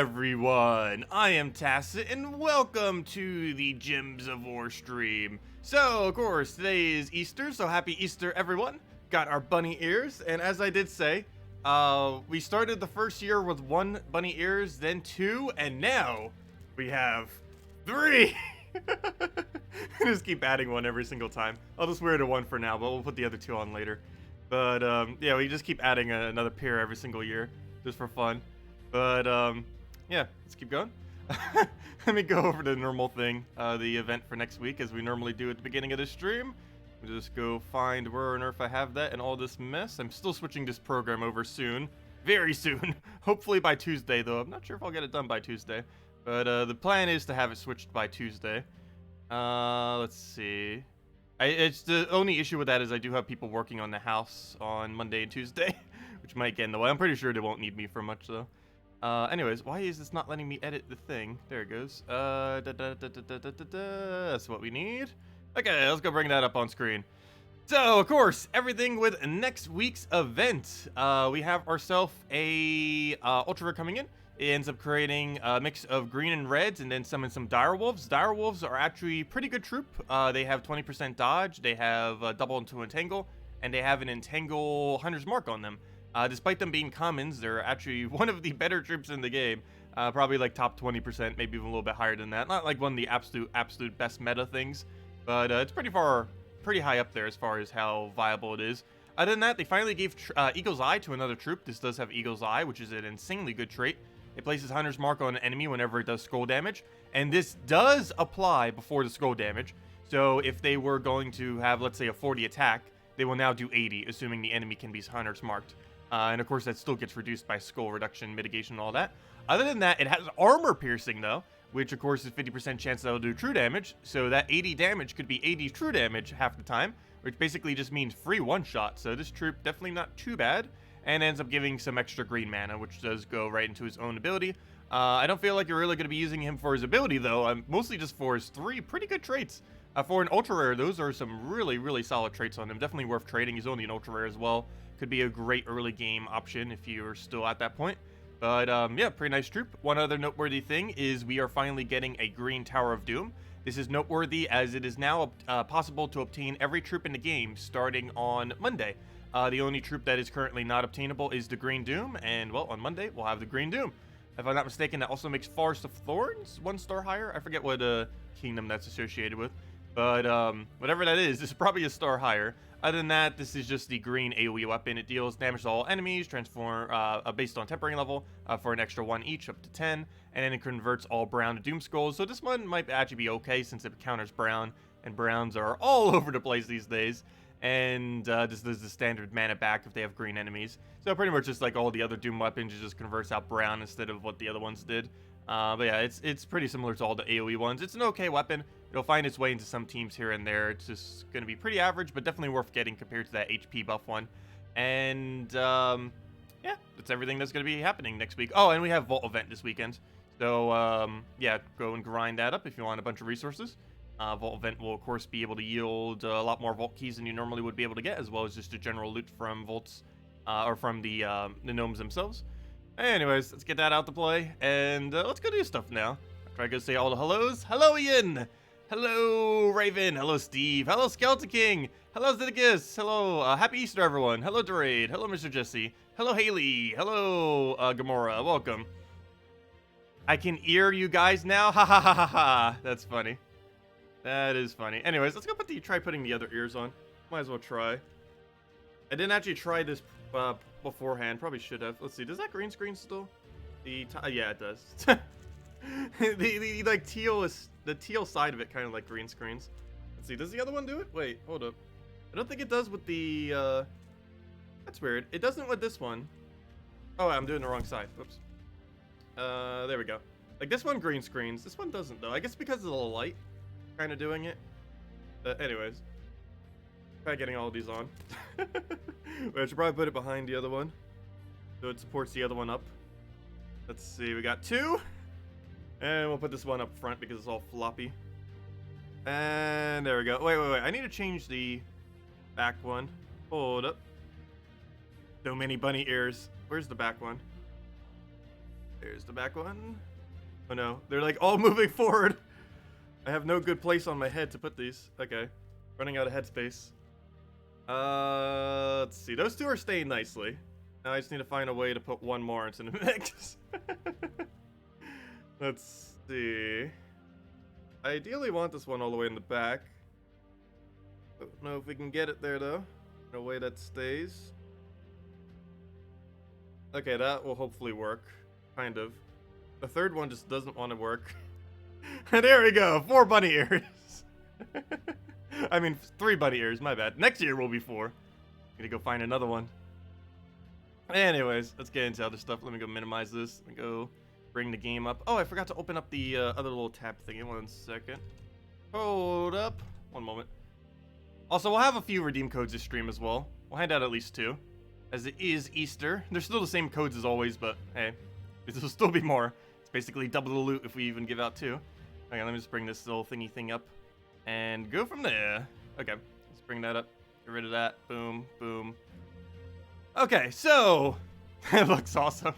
everyone? I am Tacet, and welcome to the Gems of War stream. So, of course, today is Easter, so happy Easter, everyone. Got our bunny ears, and as I did say, we started the first year with 1 bunny ears, then 2, and now we have 3. Just keep adding 1 every single time. I'll just wear it to 1 for now, but we'll put the other 2 on later. But, yeah, we just keep adding another pair every single year, just for fun. But, yeah, let's keep going. Let me go over the normal thing, the event for next week, as we normally do at the beginning of the stream. We'll just go find where on earth I have that and all this mess. I'm still switching this program over soon. Very soon. Hopefully by Tuesday, though. I'm not sure if I'll get it done by Tuesday. But, the plan is to have it switched by Tuesday. Let's see. It's the only issue with that is I do have people working on the house on Monday and Tuesday, which might get in the way. I'm pretty sure they won't need me for much, though. Anyways, why is this not letting me edit the thing? There it goes. That's what we need. Okay, let's go bring that up on screen. So, of course, everything with next week's event. We have ourselves a Ultra Rare coming in. It ends up creating a mix of green and reds and then summon some direwolves. Direwolves are actually a pretty good troop. They have 20% dodge, they have double into entangle, and they have an entangle hunter's mark on them. Despite them being commons, they're actually one of the better troops in the game. Probably like top 20%, maybe even a little bit higher than that. Not like one of the absolute best meta things, but it's pretty high up there as far as how viable it is. Other than that, they finally gave Eagle's Eye to another troop. This does have Eagle's Eye, which is an insanely good trait. It places Hunter's Mark on an enemy whenever it does scroll damage, and this does apply before the scroll damage. So if they were going to have, let's say, a 40 attack, they will now do 80, assuming the enemy can be Hunter's Marked. And of course, that still gets reduced by skull reduction, mitigation, and all that. Other than that, it has armor piercing, though, which of course is 50% chance that it'll do true damage. So that 80 damage could be 80 true damage half the time, which basically just means free one-shot. So this troop definitely not too bad, and ends up giving some extra green mana, which does go right into his own ability. I don't feel like you're really going to be using him for his ability, though. Mostly just for his 3 pretty good traits. For an ultra rare, those are some really solid traits on him. Definitely worth trading. He's only an ultra rare as well. Could be a great early game option if you're still at that point. But yeah, pretty nice troop. One other noteworthy thing is we are finally getting a green Tower of Doom. This is noteworthy as it is now possible to obtain every troop in the game starting on Monday. The only troop that is currently not obtainable is the Green Doom, and well, on Monday we'll have the Green Doom. If I'm not mistaken, that also makes Forest of Thorns 1 star higher. I forget what kingdom that's associated with, but whatever that is probably a star higher. Other than that, this is just the green AoE weapon. It deals damage to all enemies, transform based on tempering level for an extra 1 each, up to 10, and then it converts all brown to Doom Skulls. So this one might actually be okay since it counters brown, and browns are all over the place these days. And this does the standard mana back if they have green enemies. So pretty much just like all the other Doom weapons, it just converts out brown instead of what the other ones did. But yeah, it's pretty similar to all the AoE ones. It's an okay weapon. It'll find its way into some teams here and there. It's just going to be pretty average, but definitely worth getting compared to that HP buff one. And yeah, that's everything that's going to be happening next week. Oh, and we have Vault event this weekend. So yeah, go and grind that up if you want a bunch of resources. Vault event will, of course, be able to yield a lot more Vault keys than you normally would be able to get, as well as just a general loot from Vaults, or from the gnomes themselves. Anyways, let's get that out to play, and let's go do stuff now. After I go say all the hellos. Hello, Ian! Hello, Raven! Hello, Steve! Hello, Skeleton King! Hello, Zeddicus! Hello, Happy Easter, everyone! Hello, Durade! Hello, Mr. Jesse! Hello, Haley! Hello, Gamora! Welcome! I can ear you guys now? Ha ha ha ha ha! That's funny. That is funny. Anyways, let's go try putting the other ears on. Might as well try. I didn't actually try this beforehand. Probably should have. Let's see. Does that green screen still? Yeah, it does. the like the teal side of it kind of like green screens. Let's see. Does the other one do it? Wait, hold up. I don't think it does with the. That's weird. It doesn't with this one. Oh, I'm doing the wrong side. Whoops. There we go. Like this one green screens. This one doesn't though. I guess because of the light. Kind of doing it. Anyways, try getting all of these on. I should probably put it behind the other one so it supports the other one up. Let's see, we got 2, and we'll put this one up front because it's all floppy. And there we go. Wait, I need to change the back one. Hold up. So many bunny ears. Where's the back one? There's the back one. Oh no, they're like all moving forward. I have no good place on my head to put these. Okay, running out of headspace. Let's see. Those two are staying nicely. Now I just need to find a way to put one more into the mix. Let's see. I ideally want this one all the way in the back. Don't know if we can get it there though. In a way that stays. Okay, that will hopefully work. Kind of. The third one just doesn't want to work. There we go. 4 bunny ears. I mean, 3 bunny ears. My bad. Next year will be 4. Gonna go find another one. Anyways, let's get into other stuff. Let me go minimize this. Let me go bring the game up. Oh, I forgot to open up the other little tab thingy. 1 second. Hold up. 1 moment. Also, we'll have a few redeem codes this stream as well. We'll hand out at least 2. As it is Easter. They're still the same codes as always, but hey, this will still be more. It's basically double the loot if we even give out 2. Okay, let me just bring this little thingy thing up and go from there. Okay, let's bring that up. Get rid of that. Boom, boom. Okay, so it looks awesome.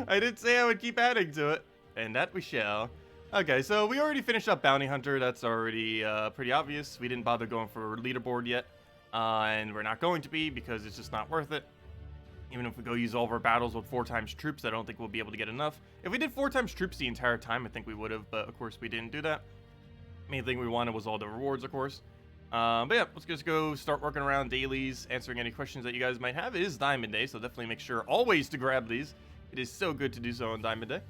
I did say I would keep adding to it, and that we shall. Okay, so we already finished up Bounty Hunter. That's already pretty obvious. We didn't bother going for leaderboard yet, and we're not going to be because it's just not worth it. Even if we go use all of our battles with 4 times troops, I don't think we'll be able to get enough. If we did 4 times troops the entire time, I think we would have, but of course we didn't do that. Main thing we wanted was all the rewards, of course. But yeah, let's just go start working around dailies, answering any questions that you guys might have. It is Diamond Day, so definitely make sure always to grab these. It is so good to do so on Diamond Day.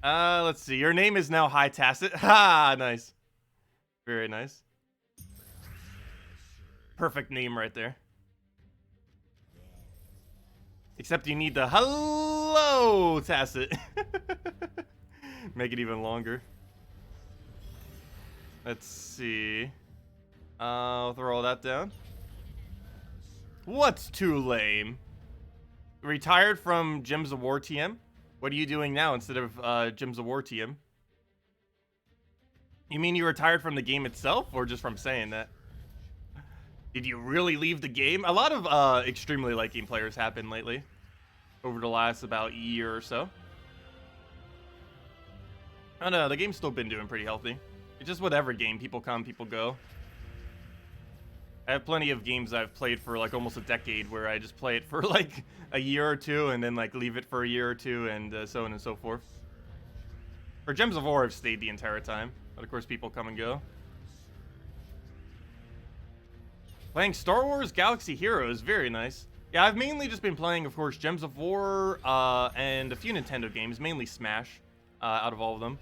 Let's see. Your name is now High Tacet. Ha! Nice. Very nice. Perfect name right there. Except you need the hello Tacet. Make it even longer. Let's see. I'll throw all that down. What's too lame? Retired from Gems of War TM? What are you doing now instead of Gems of War TM? You mean you retired from the game itself, or just from saying that? Did you really leave the game? A lot of extremely light game players happen lately. Over the last about year or so. Oh no, the game's still been doing pretty healthy. It's just whatever game, people come, people go. I have plenty of games I've played for like almost a decade where I just play it for like a year or 2 and then like leave it for a year or 2 and so on and so forth. For Gems of War, I've stayed the entire time. But of course, people come and go. Playing Star Wars Galaxy Heroes, very nice. Yeah, I've mainly just been playing, of course, Gems of War and a few Nintendo games, mainly Smash, out of all of them.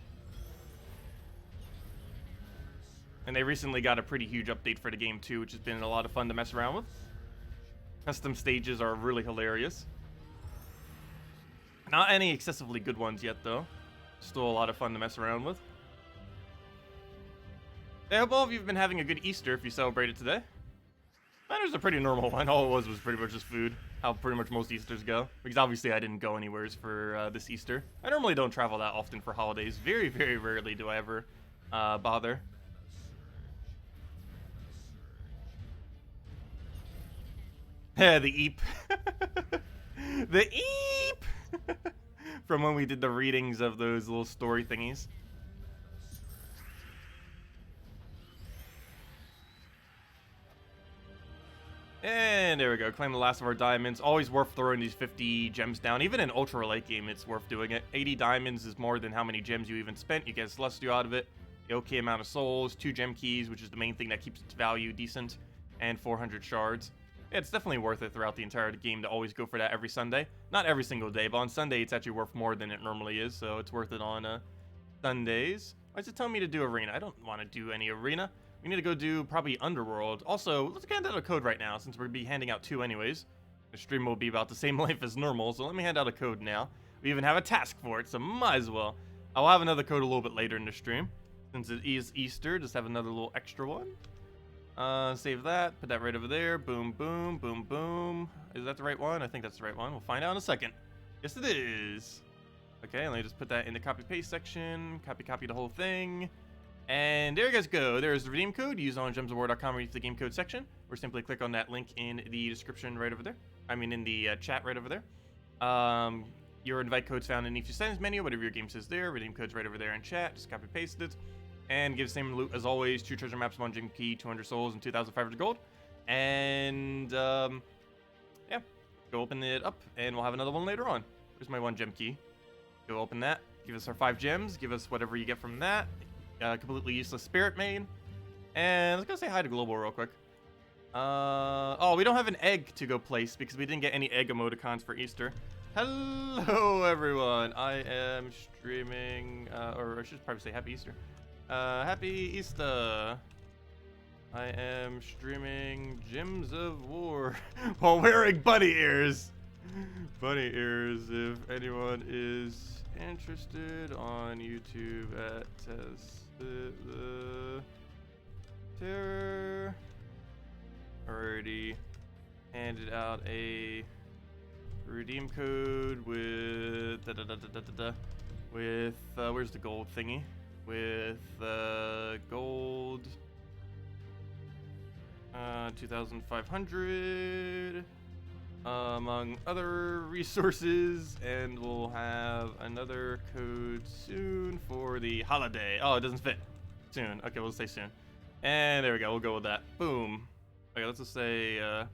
And they recently got a pretty huge update for the game too, which has been a lot of fun to mess around with. Custom stages are really hilarious. Not any excessively good ones yet, though. Still a lot of fun to mess around with. I hope all of you have been having a good Easter if you celebrated today. Mine was a pretty normal one. All it was pretty much just food. How pretty much most Easters go. Because obviously I didn't go anywhere for this Easter. I normally don't travel that often for holidays. Very, very rarely do I ever bother. Yeah, the Eep. The Eep! From when we did the readings of those little story thingies. And there we go. Claim the last of our diamonds. Always worth throwing these 50 gems down. Even in ultra late game, it's worth doing it. 80 diamonds is more than how many gems you even spent. You get Celestial out of it. The okay amount of souls. 2 gem keys, which is the main thing that keeps its value decent. And 400 shards. Yeah, it's definitely worth it throughout the entire game to always go for that every Sunday. Not every single day, but on Sunday it's actually worth more than it normally is. So it's worth it on Sundays. Why does it tell me to do arena? I don't want to do any arena. We need to go do probably Underworld. Also, let's hand out a code right now, since we'll be handing out 2 anyways. The stream will be about the same length as normal, so let me hand out a code now. We even have a task for it, so might as well. I'll have another code a little bit later in the stream. Since it is Easter, just have another little extra one. Save that, put that right over there. Boom, boom, boom, boom. Is that the right one? I think that's the right one. We'll find out in a second. Yes, it is. Okay, let me just put that in the copy-paste section. Copy the whole thing. And there you guys go. There's the redeem code. Use on gemsofwar.com or use the game code section. Or simply click on that link in the description right over there. I mean, in the chat right over there. Your invite code's found in each settings menu. Whatever your game says there, redeem code's right over there in chat. Just copy paste it, and give the same loot as always: 2 treasure maps, 1 gem key, 200 souls, and 2,500 gold. And yeah, go open it up, and we'll have another one later on. There's my 1 gem key. Go open that. Give us our 5 gems. Give us whatever you get from that. Completely useless spirit main. And let's go say hi to Global real quick. Oh, we don't have an egg to go place because we didn't get any egg emoticons for Easter. Hello, everyone. I am streaming, or I should probably say Happy Easter. Happy Easter. I am streaming Gems of War while wearing bunny ears. Bunny ears, if anyone is interested on YouTube at the Terror. Already handed out a redeem code with where's the gold thingy? With gold 2,500 among other resources, and we'll have another code soon for the holiday. Oh, it doesn't fit. Soon. Okay, we'll say soon. And there we go. We'll go with that. Boom. Okay, let's just say a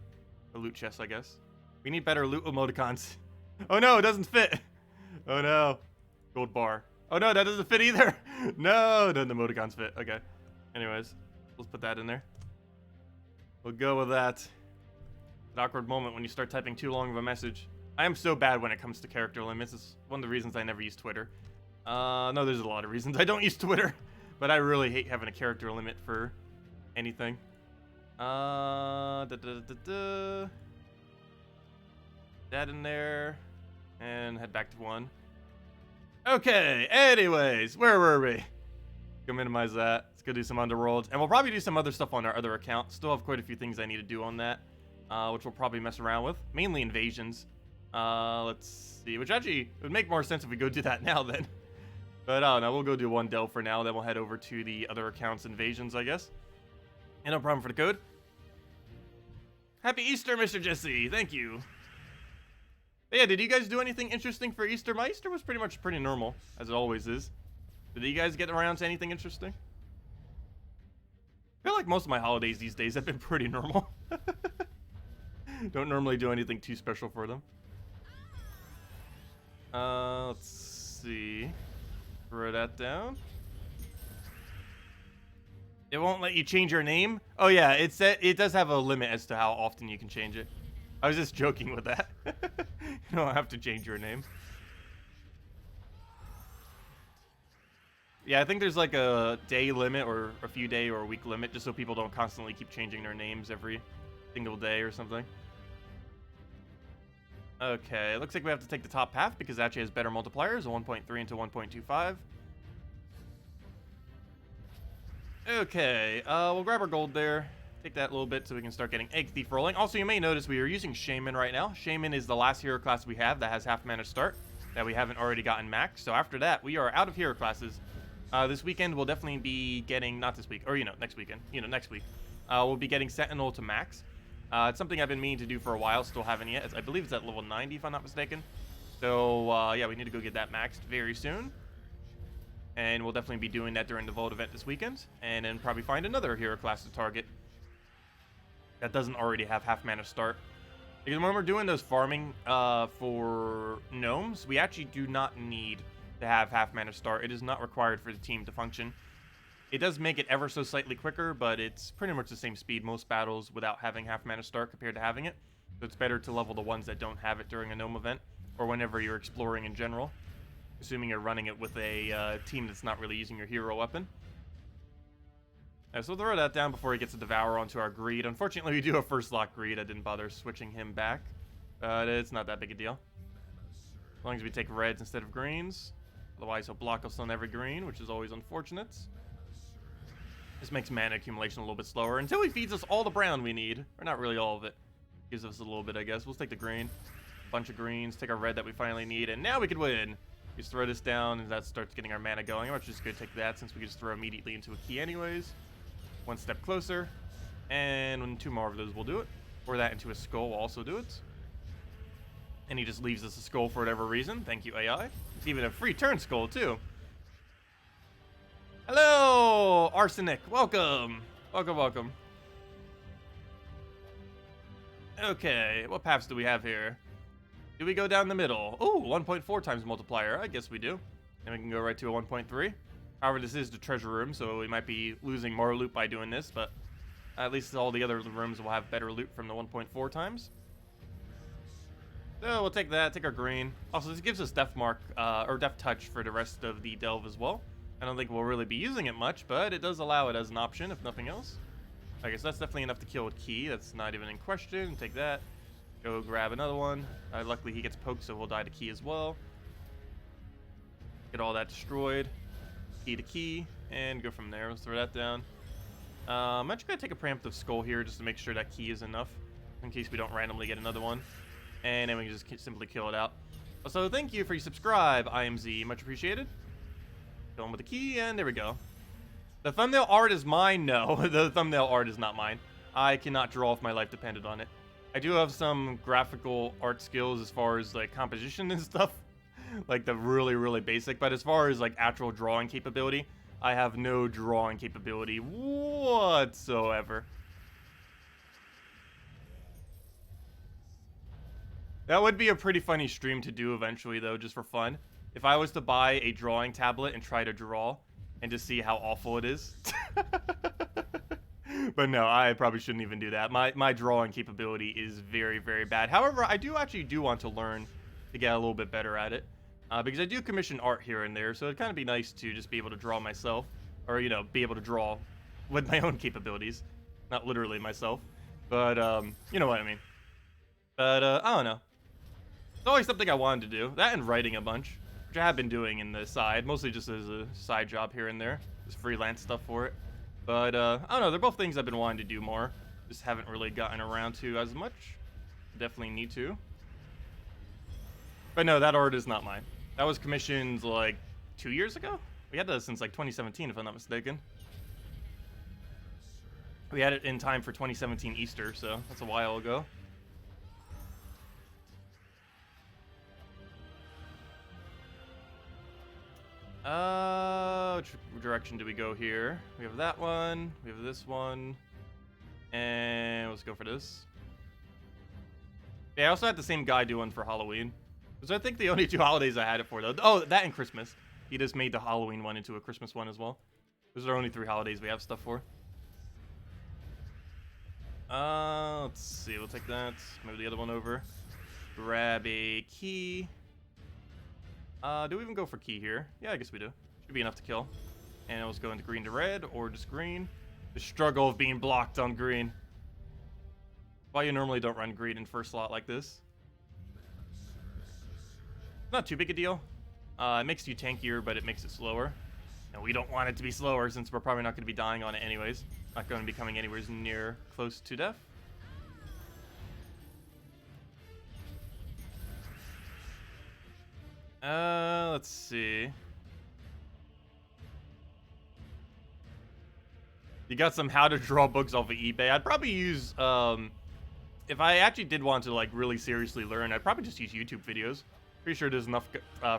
loot chest, I guess. We need better loot emoticons. Oh no, it doesn't fit. Oh no. Gold bar. Oh no, that doesn't fit either. No, none of the emoticons fit. Okay. Anyways, let's put that in there. We'll go with that. An awkward moment when you start typing too long of a message. I am so bad when it comes to character limits. It's one of the reasons I never use Twitter. No, there's a lot of reasons I don't use Twitter, but I really hate having a character limit for anything. That in there, and head back to 1. Okay, anyways, where were we? Go minimize that. Let's go do some Underworld, and we'll probably do some other stuff on our other account. Still have quite a few things I need to do on that, which we'll probably mess around with, mainly invasions. Let's see, which actually would make more sense if we go do that now then. But I don't know, we'll go do 1 delve for now, then we'll head over to the other account's invasions, I guess. And no problem for the code. Happy Easter, Mr. Jesse. Thank you. But yeah, did you guys do anything interesting for Easter? My Easter was pretty normal, as it always is. Did you guys get around to anything interesting? I feel like most of my holidays these days have been pretty normal. Don't normally do anything too special for them. Let's see. Throw that down. It won't let you change your name? Oh yeah, it does have a limit as to how often you can change it. I was just joking with that. You don't have to change your name. Yeah, I think there's like a day limit or a few day or a week limit just so people don't constantly keep changing their names every single day or something. Okay, looks like we have to take the top path because it actually has better multipliers, a 1.3 into 1.25. Okay, we'll grab our gold there. Take that a little bit so we can start getting Egg Thief rolling. Also, you may notice we are using Shaman right now. Shaman is the last hero class we have that has half mana start that we haven't already gotten max. So after that, we are out of hero classes. This weekend, we'll definitely be getting, not this week, or, next weekend, next week. We'll be getting Sentinel to max. It's something I've been meaning to do for a while, still haven't yet. I believe it's at level 90, if I'm not mistaken. So, yeah, we need to go get that maxed very soon. And we'll definitely be doing that during the Vault event this weekend. And then probably find another hero class to target that doesn't already have half mana start. Because when we're doing those farming for gnomes, we actually do not need to have half mana start. It is not required for the team to function. It does make it ever so slightly quicker, but it's pretty much the same speed most battles without having half mana start compared to having it. So it's better to level the ones that don't have it during a gnome event or whenever you're exploring in general, assuming you're running it with a team that's not really using your hero weapon. So we'll throw that down before he gets a Devour onto our Greed. Unfortunately, we do have first lock Greed. I didn't bother switching him back, but it's not that big a deal. As long as we take reds instead of greens. Otherwise, he'll block us on every green, which is always unfortunate. This makes mana accumulation a little bit slower until he feeds us all the brown we need. Or not really all of it. Gives us a little bit, I guess. We'll take the green. Bunch of greens. Take our red that we finally need. And now we can win. Just throw this down, and that starts getting our mana going. I'm just going to take that since we can just throw immediately into a key anyways. One step closer. And 2 more of those will do it. Or that into a skull will also do it. And he just leaves us a skull for whatever reason. Thank you, AI. It's even a free turn skull, too. Hello, Arsenic. Welcome. Welcome, welcome. Okay, what paths do we have here? Do we go down the middle? Oh, 1.4 times multiplier. I guess we do. And we can go right to a 1.3. However, this is the treasure room, so we might be losing more loot by doing this, but at least all the other rooms will have better loot from the 1.4 times. So we'll take that, take our green. Also, this gives us Death Mark, or Death Touch for the rest of the delve as well. I don't think we'll really be using it much, but it does allow it as an option, if nothing else. I guess that's definitely enough to kill with Key. That's not even in question. Take that. Go grab another one. Luckily, he gets poked, so we'll die to Key as well. Get all that destroyed. Key to Key, and go from there. Let's throw that down. I'm actually going to take a preemptive skull here just to make sure that Key is enough, in case we don't randomly get another one. And then we can just simply kill it out. So thank you for your subscribe, IMZ. Much appreciated. Kill him with the Key, and there we go. The thumbnail art is mine? No, the thumbnail art is not mine. I cannot draw if my life depended on it. I do have some graphical art skills as far as like composition and stuff. Like the really, really basic. But as far as like actual drawing capability, I have no drawing capability whatsoever. That would be a pretty funny stream to do eventually though, just for fun. If I was to buy a drawing tablet and try to draw and to see how awful it is. But no, I probably shouldn't even do that. My drawing capability is very, very bad. However, I do want to learn to get a little bit better at it. Because I do commission art here and there, so it'd kind of be nice to just be able to draw myself. Or, you know, be able to draw with my own capabilities. Not literally myself. But, you know what I mean. But, I don't know. It's always something I wanted to do. That and writing a bunch. Which I have been doing in the side, mostly just as a side job here and there. Just freelance stuff for it. But, I don't know, they're both things I've been wanting to do more. Just haven't really gotten around to as much. Definitely need to. But no, that art is not mine. That was commissioned, like, 2 years ago? We had that since, like, 2017, if I'm not mistaken. We had it in time for 2017 Easter, so that's a while ago. Which direction do we go here? We have that one, we have this one, and let's go for this. Yeah, I also had the same guy do one for Halloween. Those are, I think, the only two holidays I had it for, though. Oh, that and Christmas. He just made the Halloween one into a Christmas one as well. Those are only 3 holidays we have stuff for. Let's see, we'll take that, move the other one over. Grab a key. Do we even go for key here? Yeah, I guess we do. Should be enough to kill. And let's go into green to red, or just green. The struggle of being blocked on green. Why you normally don't run green in first slot like this. Not too big a deal. It makes you tankier, but it makes it slower. And we don't want it to be slower since we're probably not going to be dying on it anyways. Not going to be coming anywhere near close to death. Let's see. You got some how to draw books off of eBay. I'd probably use, if I actually did want to, like, really seriously learn, I'd probably just use YouTube videos. Pretty sure there's enough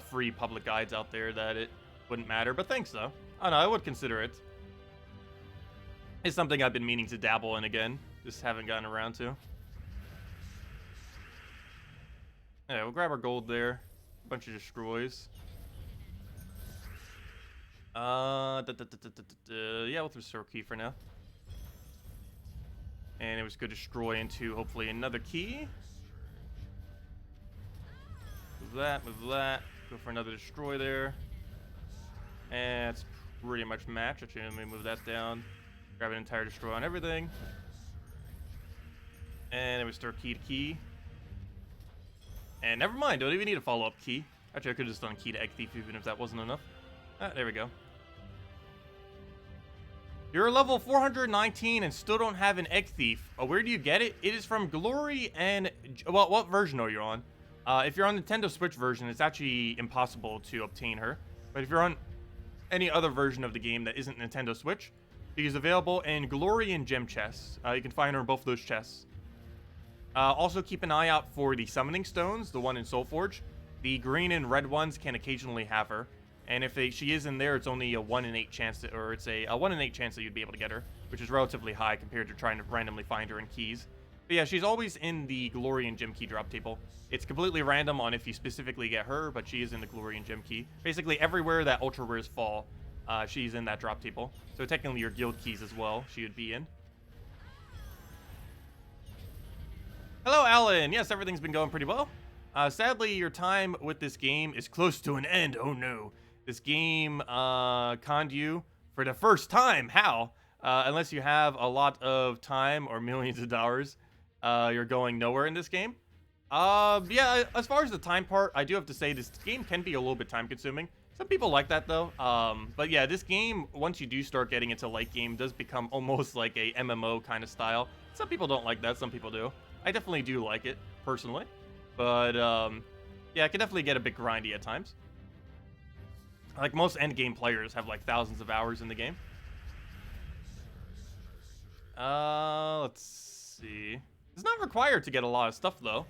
free public guides out there that it wouldn't matter. But thanks, though. I don't know, I would consider it. It's something I've been meaning to dabble in again. Just haven't gotten around to. Yeah, we'll grab our gold there. A bunch of destroys. Yeah, we'll throw key for now. And it was good to destroy into hopefully another key. Move that. Go for another destroy there. And it's pretty much matched. Actually, let me move that down. Grab an entire destroy on everything. And then we start key to key. And never mind, don't even need a follow-up key. Actually, I could have just done key to egg thief even if that wasn't enough. There we go. You're level 419 and still don't have an egg thief. Where do you get it? It is from Glory and... Well, what version are you on? If you're on Nintendo Switch version, it's actually impossible to obtain her. But if you're on any other version of the game that isn't Nintendo Switch, she is available in Glory and Gem chests. You can find her in both of those chests. Also, keep an eye out for the summoning stones, the one in Soulforge. The green and red ones can occasionally have her. And if she is in there, it's only a 1 in 8 chance, or it's a 1 in 8 chance that you'd be able to get her, which is relatively high compared to trying to randomly find her in keys. But yeah, she's always in the Glory and Gem Key drop table. It's completely random on if you specifically get her, but she is in the Glory and Gem Key. Basically, everywhere that Ultra Rares fall, she's in that drop table. So technically, your guild keys as well, she would be in. Hello, Alan. Yes, everything's been going pretty well. Sadly, your time with this game is close to an end. Oh no. This game conned you for the first time. How? Unless you have a lot of time or millions of dollars, you're going nowhere in this game. Yeah, as far as the time part, I do have to say this game can be a little bit time consuming. Some people like that though. But yeah, this game, once you do start getting into late game, does become almost like a MMO kind of style. Some people don't like that, some people do. I definitely do like it, personally. But, yeah, it can definitely get a bit grindy at times. Like, most endgame players have, like, thousands of hours in the game. Let's see. It's not required to get a lot of stuff, though.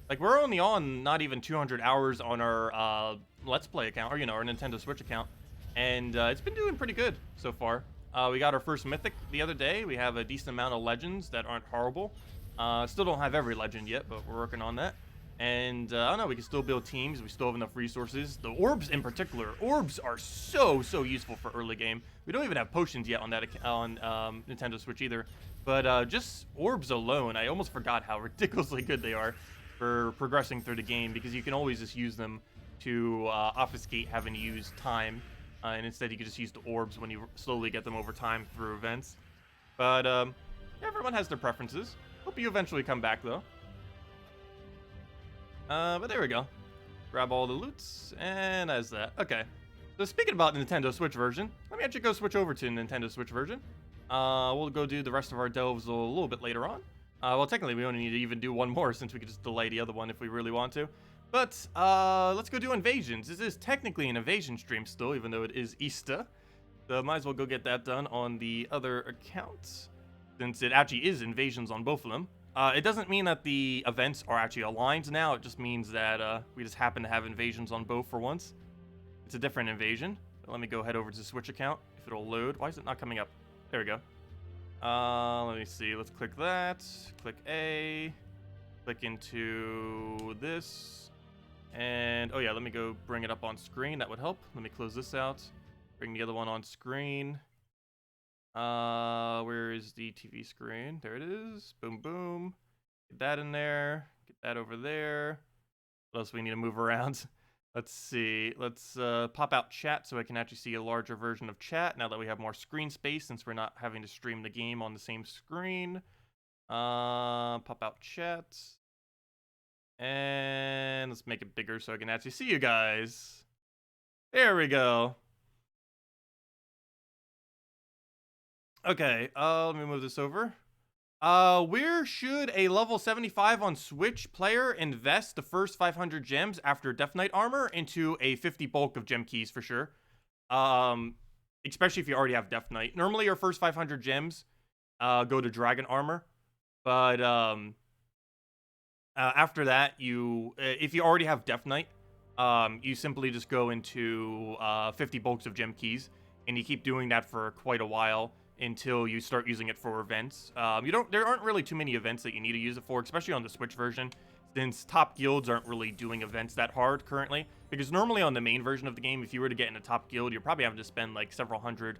Like, we're only on not even 200 hours on our, Let's Play account, or, you know, our Nintendo Switch account. And, it's been doing pretty good so far. We got our first Mythic the other day. We have a decent amount of Legends that aren't horrible. Still don't have every legend yet, but we're working on that. And, I don't know, we can still build teams. We still have enough resources. The orbs in particular. Orbs are so useful for early game. We don't even have potions yet on that on Nintendo Switch either. But, just orbs alone, I almost forgot how ridiculously good they are for progressing through the game, because you can always just use them to obfuscate having to use time. And instead, you can just use the orbs when you slowly get them over time through events. But, everyone has their preferences. Hope you eventually come back, though. But there we go. Grab all the loots, and that's that. Okay. So speaking about the Nintendo Switch version, let me actually go switch over to the Nintendo Switch version. We'll go do the rest of our delves a little bit later on. Well, technically, we only need to even do one more, since we could just delay the other one if we really want to. But, let's go do invasions. This is technically an invasion stream still, even though it is Easter. So might as well go get that done on the other accounts, since it actually is invasions on both of them. It doesn't mean that the events are actually aligned now. It just means that we just happen to have invasions on both for once. It's a different invasion. So let me go head over to the Switch account, if it'll load. Why is it not coming up? There we go. Let me see. Let's click that. Click A. Click into this. And, oh yeah, let me go bring it up on screen. That would help. Let me close this out. Bring the other one on screen. Where is the TV screen? There it is. Boom, boom. Get that in there. Get that over there. What else do we need to move around? Let's see. Let's pop out chat so I can actually see a larger version of chat now that we have more screen space, since we're not having to stream the game on the same screen. Pop out chat. And let's make it bigger so I can actually see you guys. There we go. Okay, let me move this over. Where should a level 75 on Switch player invest the first 500 gems after Death Knight armor into a 50 bulk of gem keys for sure? Especially if you already have Death Knight. Normally your first 500 gems go to Dragon armor, but after that, if you already have Death Knight, you simply just go into 50 bulks of gem keys, and you keep doing that for quite a while until you start using it for events. There aren't really too many events that you need to use it for, especially on the Switch version, since top guilds aren't really doing events that hard currently. Because normally on the main version of the game, if you were to get in a top guild, you're probably having to spend like several hundred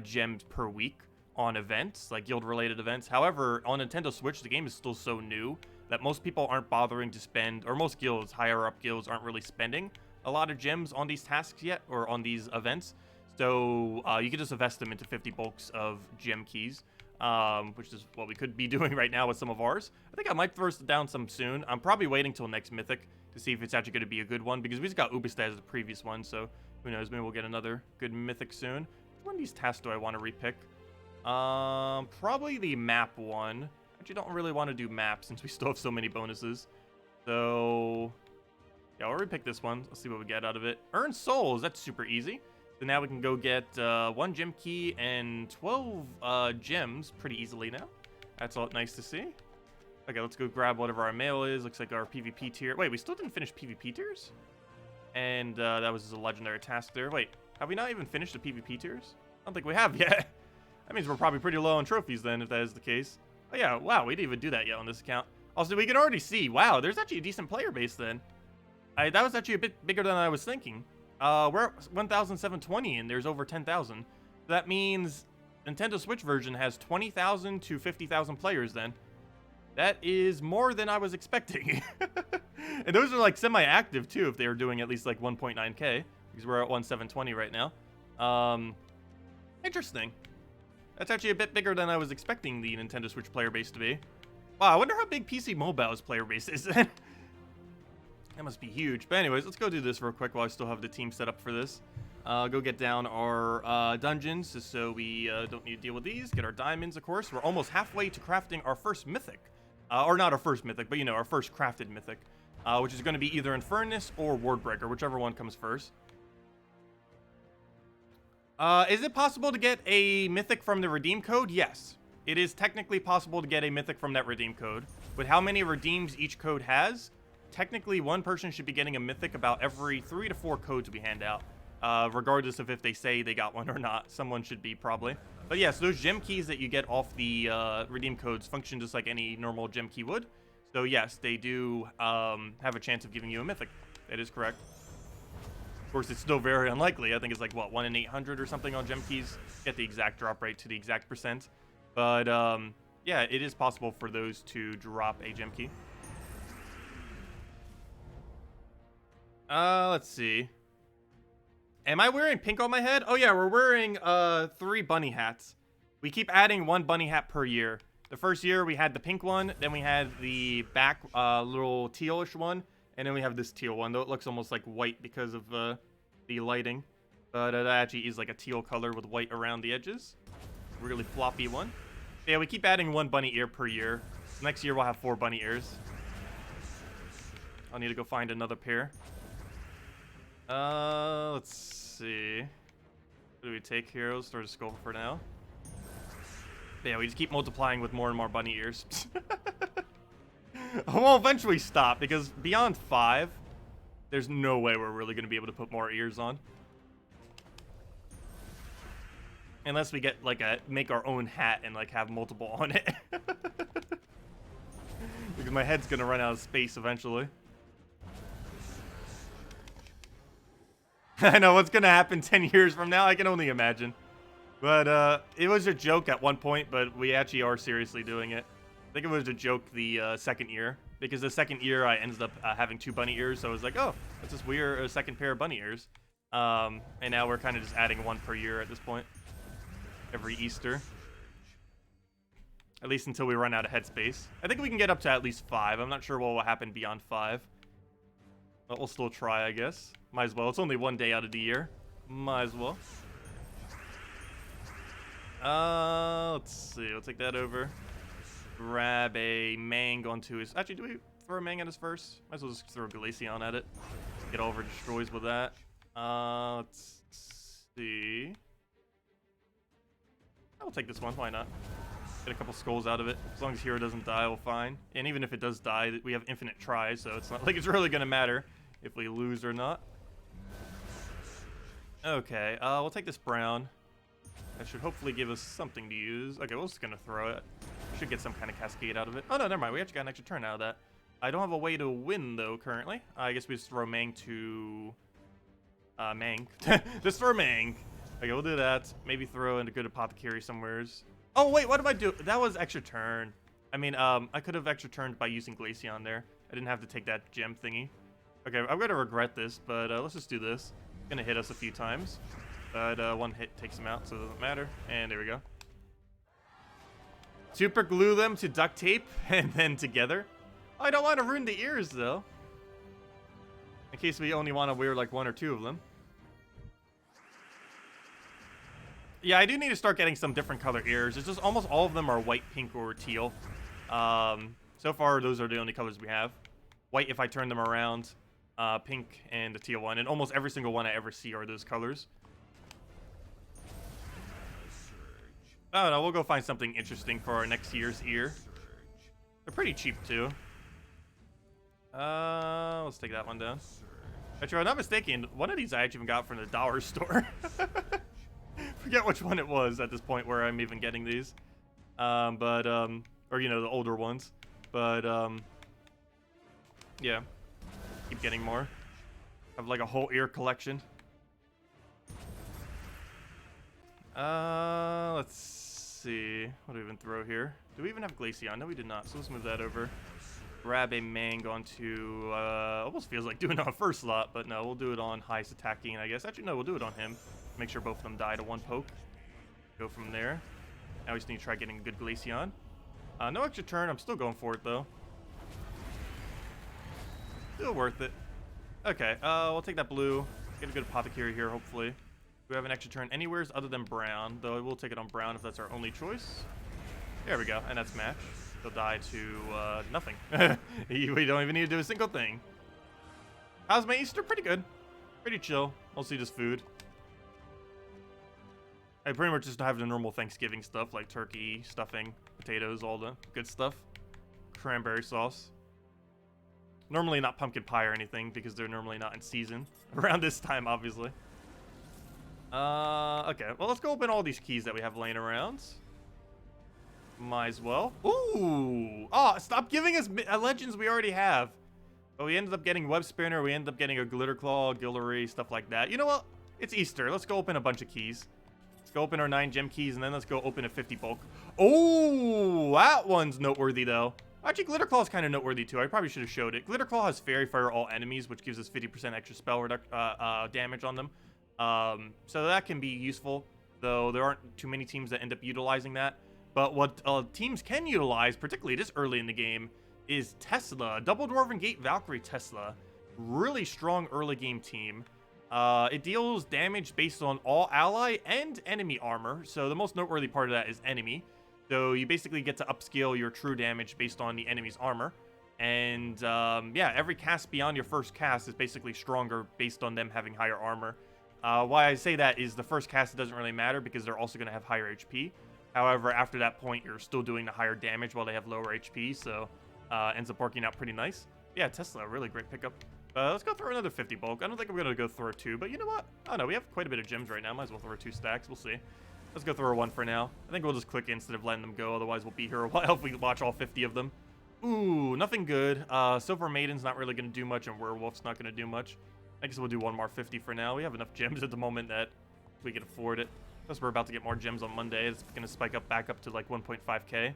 gems per week on events, like guild-related events. However, on Nintendo Switch, the game is still so new that most people aren't bothering to spend, or most guilds, higher-up guilds, aren't really spending a lot of gems on these tasks yet, or on these events. So you can just invest them into 50 bulks of gem keys, which is what we could be doing right now with some of ours. I think I might throw down some soon. I'm probably waiting till next Mythic to see if it's actually going to be a good one, because we just got Ubista as the previous one, so who knows, maybe we'll get another good Mythic soon. Which one of these tasks do I want to repick? Probably the map one. Actually, don't really want to do maps since we still have so many bonuses. So yeah, I'll repick this one. Let's see what we get out of it. Earn souls, that's super easy. So now we can go get 1 gem key and 12 gems pretty easily now. That's all nice to see. Okay, let's go grab whatever our mail is. Looks like our PvP tier. Wait, we still didn't finish PvP tiers? And that was a legendary task there. Wait, have we not even finished the PvP tiers? I don't think we have yet. That means we're probably pretty low on trophies then, if that is the case. Oh yeah, wow, we didn't even do that yet on this account. Also, we can already see, wow, there's actually a decent player base then. That was actually a bit bigger than I was thinking. We're at 1,720 and there's over 10,000. That means Nintendo Switch version has 20,000 to 50,000 players then. That is more than I was expecting. And those are like semi-active too, if they were doing at least like 1.9k, because we're at 1,720 right now. Interesting. That's actually a bit bigger than I was expecting the Nintendo Switch player base to be. Wow, I wonder how big PC Mobile's player base is. That must be huge. But anyways, let's go do this real quick while I still have the team set up for this. Go get down our dungeons just so we don't need to deal with these. Get our diamonds, of course. We're almost halfway to crafting our first mythic. Or not our first mythic, but you know, our first crafted mythic. Which is going to be either Infernus or Wardbreaker, whichever one comes first. Is it possible to get a mythic from the redeem code? Yes. It is technically possible to get a mythic from that redeem code. With how many redeems each code has, technically one person should be getting a mythic about every 3 to 4 codes we hand out. Regardless of if they say they got one or not. Someone should be, probably. But yes, those gem keys that you get off the redeem codes function just like any normal gem key would. So yes, they do have a chance of giving you a mythic. That is correct. Of course, it's still very unlikely. I think it's like, what, 1 in 800 or something on gem keys? Get the exact drop rate to the exact percent. But yeah, it is possible for those to drop a gem key. Let's see. Am I wearing pink on my head? Oh yeah, we're wearing 3 bunny hats. We keep adding 1 bunny hat per year. The first year we had the pink one, then we had the back little tealish one, and then we have this teal one, though it looks almost like white because of the lighting. But it actually is like a teal color with white around the edges. Really floppy one. Yeah, we keep adding 1 bunny ear per year. Next year we'll have 4 bunny ears. I'll need to go find another pair. Let's see. What do we take here? Let's start a skull for now. But yeah, we just keep multiplying with more and more bunny ears. We'll eventually stop, because beyond 5, there's no way we're really going to be able to put more ears on. Unless we get, like, make our own hat and, like, have multiple on it. Because my head's going to run out of space eventually. I know what's going to happen 10 years from now. I can only imagine. But it was a joke at one point, but we actually are seriously doing it. I think it was a joke the second year. Because the second year I ended up having 2 bunny ears. So I was like, oh, let's just wear a second pair of bunny ears. And now we're kind of just adding 1 per year at this point. Every Easter. At least until we run out of headspace. I think we can get up to at least 5. I'm not sure what will happen beyond 5. But we'll still try, I guess. Might as well. It's only 1 day out of the year. Might as well. Let's see. We'll take that over. Grab a Mang onto his... Actually, do we throw a Mang at his first? Might as well just throw a Glaceon at it. Get all of our destroys with that. Let's see. I'll take this one. Why not? Get a couple skulls out of it. As long as Hero doesn't die, we'll fine. And even if it does die, we have infinite tries, so it's not like it's really going to matter if we lose or not. Okay, we'll take this brown. That should hopefully give us something to use. Okay, we're just going to throw it. Should get some kind of cascade out of it. Oh, no, never mind. We actually got an extra turn out of that. I don't have a way to win, though, currently. I guess we just throw Mang to... Mang. Just throw Mang. Okay, we'll do that. Maybe throw in a good apothecary somewheres. Oh, wait, what did I do? That was extra turn. I mean, I could have extra turned by using Glaceon there. I didn't have to take that gem thingy. Okay, I'm going to regret this, but let's just do this. It's going to hit us a few times. But 1 hit takes him out, so it doesn't matter. And there we go. Super glue them to duct tape and then together. Oh, I don't want to ruin the ears, though. In case we only want to wear like 1 or 2 of them. Yeah, I do need to start getting some different color ears. It's just almost all of them are white, pink, or teal. So far, those are the only colors we have. White if I turn them around, pink, and the teal one. And almost every single one I ever see are those colors. Oh no, we'll go find something interesting for our next year's ear. They're pretty cheap too. Let's take that one down. Actually, if I'm not mistaken, one of these I actually even got from the dollar store. Forget which one it was at this point where I'm even getting these. Or you know, the older ones. But yeah, keep getting more. Have like a whole ear collection. Let's see. What do we even throw here? Do we even have Glaceon? No, we did not. So let's move that over. Grab a Mang onto, almost feels like doing it on first slot, but no, we'll do it on highest attacking, I guess. Actually, no, we'll do it on him. Make sure both of them die to one poke. Go from there. Now we just need to try getting a good Glaceon. No extra turn. I'm still going for it, though. Still worth it. Okay, we'll take that blue. Get a good Apothecary here, hopefully. Do we have an extra turn anywhere other than brown? Though we'll take it on brown if that's our only choice. There we go, and that's match. They'll die to nothing. We don't even need to do a single thing. How's my Easter? Pretty good. Pretty chill. Mostly just food. I pretty much just have the normal Thanksgiving stuff like turkey, stuffing, potatoes, all the good stuff. Cranberry sauce. Normally not pumpkin pie or anything because they're normally not in season. Around this time, obviously. Okay. Well, let's go open all these keys that we have laying around. Might as well. Ooh! Oh, stop giving us legends we already have. But we ended up getting Web Spinner. We ended up getting a Glitter Claw, Guillory, stuff like that. You know what? It's Easter. Let's go open a bunch of keys. Let's go open our 9 gem keys, and then let's go open a 50 bulk. Oh, that one's noteworthy, though. Actually, Glitter Claw is kind of noteworthy, too. I probably should have showed it. Glitter Claw has Fairy Fire all enemies, which gives us 50% extra spell damage on them. So that can be useful, though there aren't too many teams that end up utilizing that. But what teams can utilize, particularly this early in the game, is Tesla. Double Dwarven Gate Valkyrie Tesla. Really strong early game team. It deals damage based on all ally and enemy armor. So the most noteworthy part of that is enemy. So you basically get to upscale your true damage based on the enemy's armor. And yeah, every cast beyond your first cast is basically stronger based on them having higher armor. Why I say that is the first cast, it doesn't really matter because they're also going to have higher HP. However, after that point, you're still doing the higher damage while they have lower HP, so ends up working out pretty nice. Yeah, Tesla, really great pickup. Let's go throw another 50 bulk. I don't think I'm going to go throw 2, but you know what? Oh no, we have quite a bit of gems right now. Might as well throw 2 stacks. We'll see. Let's go throw 1 for now. I think we'll just click instead of letting them go, otherwise we'll be here a while if we watch all 50 of them. Ooh, nothing good. Silver Maiden's not really going to do much, and Werewolf's not going to do much. I guess we'll do 1 more 50 for now. We have enough gems at the moment that we can afford it. Plus, we're about to get more gems on Monday. It's going to spike up back up to like 1.5k.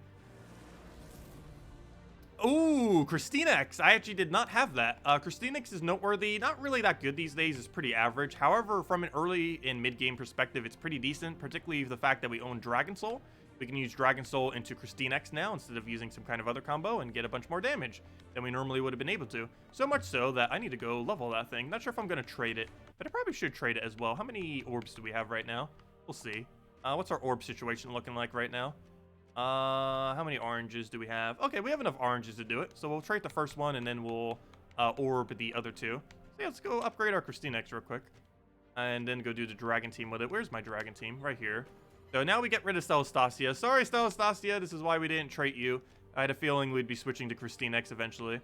Ooh, Christinex. I actually did not have that. Christinex is noteworthy. Not really that good these days. It's pretty average. However, from an early and mid-game perspective, it's pretty decent, particularly the fact that we own Dragon Soul. We can use Dragon Soul into Christinex now instead of using some kind of other combo and get a bunch more damage than we normally would have been able to. So much so that I need to go level that thing. Not sure if I'm going to trade it, but I probably should trade it as well. How many orbs do we have right now? We'll see. What's our orb situation looking like right now? How many oranges do we have? Okay, we have enough oranges to do it. So we'll trade the first one and then we'll orb the other 2. So yeah, let's go upgrade our Christinex real quick. And then go do the dragon team with it. Where's my dragon team? Right here. So now we get rid of Celestasia. Sorry, Celestasia. This is why we didn't trait you. I had a feeling we'd be switching to Christinex eventually.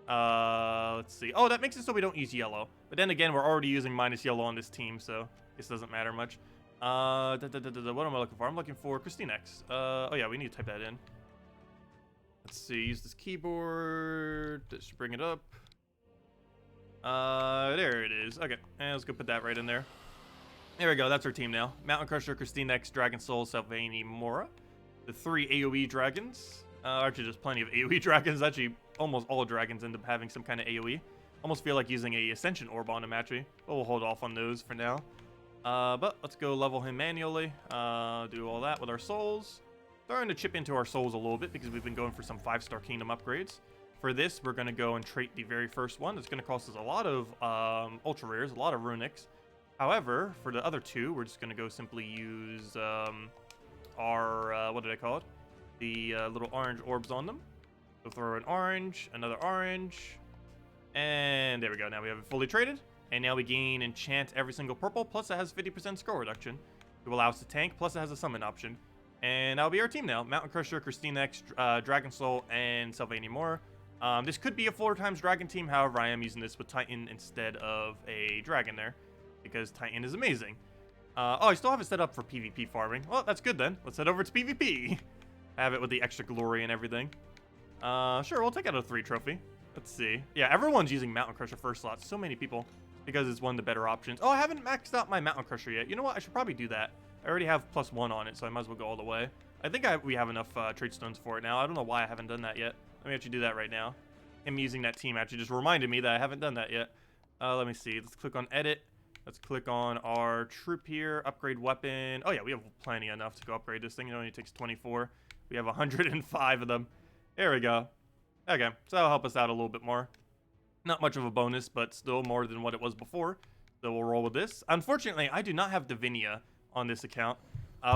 Let's see. Oh, that makes it so we don't use yellow. But then again, we're already using minus yellow on this team, so this doesn't matter much. What am I looking for? I'm looking for Christinex. Oh yeah, we need to type that in. Let's see, use this keyboard. Just bring it up. There it is. Okay, and let's go put that right in there. There we go, that's our team now. Mountain Crusher, Christinex, Dragon Soul, Sylvanie, Mora. The 3 AoE dragons. Actually, there's plenty of AoE dragons. Actually, almost all dragons end up having some kind of AoE. Almost feel like using a Ascension Orb on him, actually. But we'll hold off on those for now. But let's go level him manually. Do all that with our souls. Starting to chip into our souls a little bit because we've been going for some 5-star kingdom upgrades. For this, we're going to go and trait the very first one. It's going to cost us a lot of ultra rares, a lot of runics. However, for the other 2, we're just going to go simply use our, what did I call it? The little orange orbs on them. So throw an orange, another orange, and there we go. Now we have it fully traded. And now we gain enchant every single purple, plus it has 50% score reduction to allow us to tank, plus it has a summon option. And that'll be our team now. Mountain Crusher, KrissTigger, Dragon Soul, and Sylvania Moore. This could be a 4x Dragon team. However, I am using this with Titan instead of a Dragon there, because Titan is amazing. Oh, I still have it set up for PvP farming. Well, that's good then. Let's head over to PvP. Have it with the extra glory and everything. Sure, we'll take out a 3 trophy. Let's see. Yeah, everyone's using Mountain Crusher first slot. So many people, because it's one of the better options. Oh, I haven't maxed out my Mountain Crusher yet. You know what? I should probably do that. I already have +1 on it, so I might as well go all the way. I think we have enough trait stones for it now. I don't know why I haven't done that yet. Let me actually do that right now. Him using that team actually just reminded me that I haven't done that yet. Let me see. Let's click on edit. Let's click on our troop here. Upgrade weapon. Oh yeah, we have plenty enough to go upgrade this thing. It only takes 24. We have 105 of them. There we go. Okay, so that'll help us out a little bit more. Not much of a bonus, but still more than what it was before. So we'll roll with this. Unfortunately, I do not have Divinia on this account.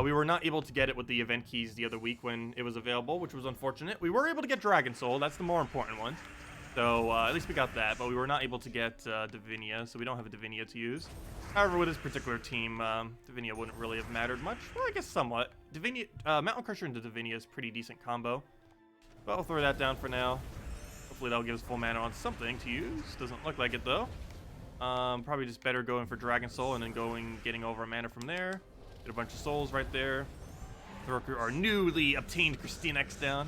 We were not able to get it with the event keys the other week when it was available, which was unfortunate. We were able to get Dragon Soul. That's the more important one. So at least we got that, but we were not able to get Divinia, so we don't have a Divinia to use. However, with this particular team, Divinia wouldn't really have mattered much. Well, I guess somewhat. Divinia, Mountain Crusher into Divinia is a pretty decent combo. But we'll throw that down for now. Hopefully that'll give us full mana on something to use. Doesn't look like it though. Probably just better going for Dragon Soul and then getting over a mana from there. Get a bunch of souls right there. Throw our newly obtained KrissTigger down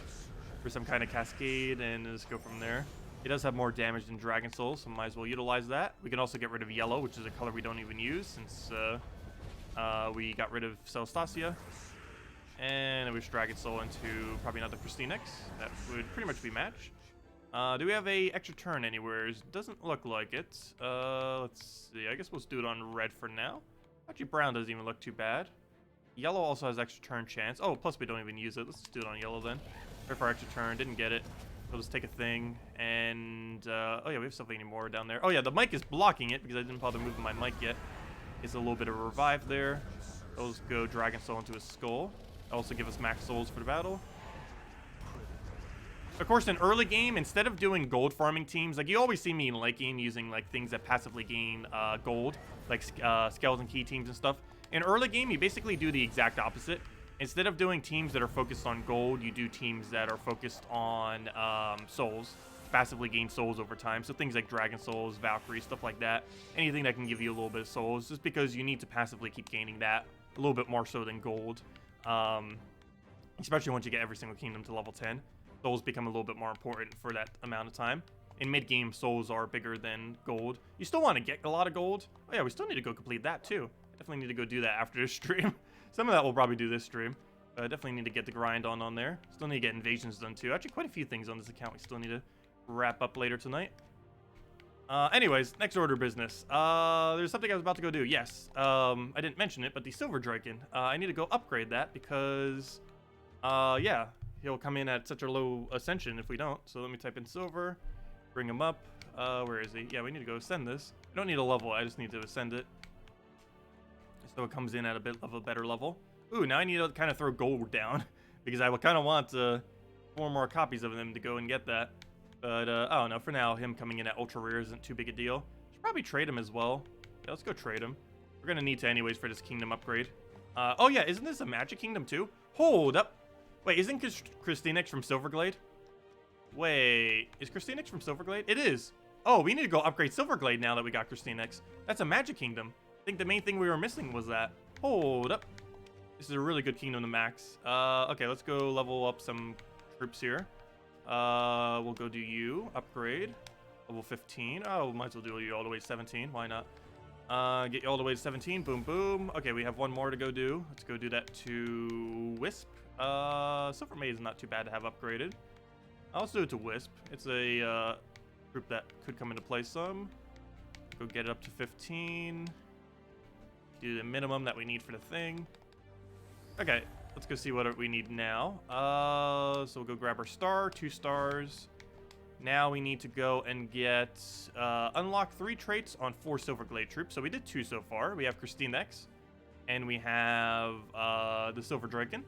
for some kind of cascade and just go from there. It does have more damage than Dragon Soul, so might as well utilize that. We can also get rid of yellow, which is a color we don't even use since we got rid of Celestia. And we Dragon Soul into probably another KrissTigger. That would pretty much be match. Do we have a extra turn anywhere? Doesn't look like it. Let's see. I guess we'll just do it on red for now. Actually, brown doesn't even look too bad. Yellow also has extra turn chance. Oh, plus we don't even use it. Let's just do it on yellow then. Wait for our extra turn. Didn't get it. We'll just take a thing. And, oh yeah, we have Sylvania Moore down there. Oh yeah, the mic is blocking it because I didn't bother moving my mic yet. It's a little bit of a revive there. We'll just go Dragon Soul into his skull. Also give us max souls for the battle. Of course, in early game, instead of doing gold farming teams, like you always see me in late game using like things that passively gain gold, like skeleton key teams and stuff. In early game, you basically do the exact opposite. Instead of doing teams that are focused on gold, you do teams that are focused on souls, passively gain souls over time. So things like Dragon Souls, Valkyrie, stuff like that. Anything that can give you a little bit of souls, just because you need to passively keep gaining that a little bit more so than gold. Especially once you get every single kingdom to level 10. Souls become a little bit more important for that amount of time. In mid-game, souls are bigger than gold. You still want to get a lot of gold. Oh yeah, we still need to go complete that too. Definitely need to go do that after this stream. Some of that we'll probably do this stream. Definitely need to get the grind on there. Still need to get invasions done too. Actually, quite a few things on this account we still need to wrap up later tonight. Anyways, next order of business. There's something I was about to go do. Yes, I didn't mention it, but the Silver Draken. I need to go upgrade that because, yeah, he'll come in at such a low ascension if we don't. So let me type in silver, bring him up. Where is he? Yeah, we need to go ascend this. I don't need a level. I just need to ascend it. So it comes in at a bit of a better level. Ooh, now I need to kind of throw gold down because I will kind of want 4 more copies of him to go and get that. But I don't know. For now, him coming in at ultra rare isn't too big a deal. Should probably trade him as well. Yeah, let's go trade him. We're gonna need to anyways for this kingdom upgrade. Oh yeah, isn't this a magic kingdom too? Hold up. Wait, isn't KrissTigger from Silverglade? Wait, is KrissTigger from Silverglade? It is. Oh, we need to go upgrade Silverglade now that we got KrissTigger. That's a magic kingdom. I think the main thing we were missing was that. Hold up. This is a really good kingdom to max. Okay, let's go level up some troops here. We'll go do you. Upgrade. Level 15. Oh, might as well do you all the way to 17. Why not? Get you all the way to 17. Boom, boom. Okay, we have one more to go do. Let's go do that to Wisp. Silver Maid is not too bad to have upgraded. I'll also do it to Wisp. It's a group that could come into play some. Go get it up to 15. Do the minimum that we need for the thing. Okay, let's go see what we need now. So we'll go grab our star, 2 stars. Now we need to go and get unlock 3 traits on 4 Silverglade troops. So we did 2 so far. We have KrissTigger, and we have the Silver Draken.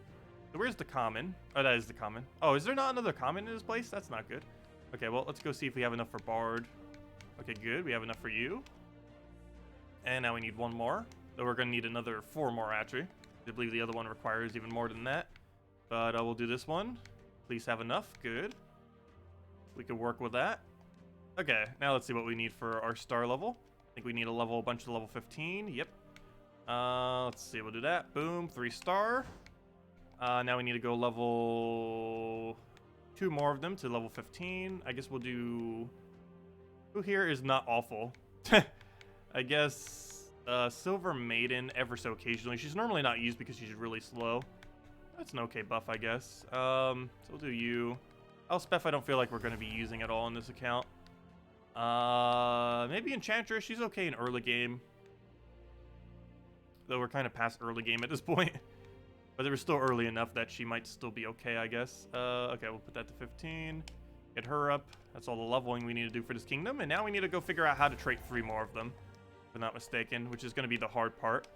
So where's the common? Oh, that is the common. Oh, is there not another common in this place? That's not good. Okay, well, let's go see if we have enough for Bard. Okay, good. We have enough for you. And now we need 1 more. So we're going to need another 4 more, actually. I believe the other one requires even more than that. But we'll do this one. Please have enough. Good. We could work with that. Okay, now let's see what we need for our star level. I think we need a bunch of level 15. Yep. Let's see, we'll do that. Boom, 3-star. Now we need to go level 2 more of them to level 15. I guess we'll do... Who here is not awful? I guess Silver Maiden ever so occasionally. She's normally not used because she's really slow. That's an okay buff, I guess. So we'll do you. Elspeth I don't feel like we're going to be using at all in this account. Maybe Enchantress. She's okay in early game. Though we're kind of past early game at this point. But they were still early enough that she might still be okay, I guess. Okay, we'll put that to 15. Get her up. That's all the leveling we need to do for this kingdom. And now we need to go figure out how to trait 3 more of them. If I'm not mistaken. Which is going to be the hard part.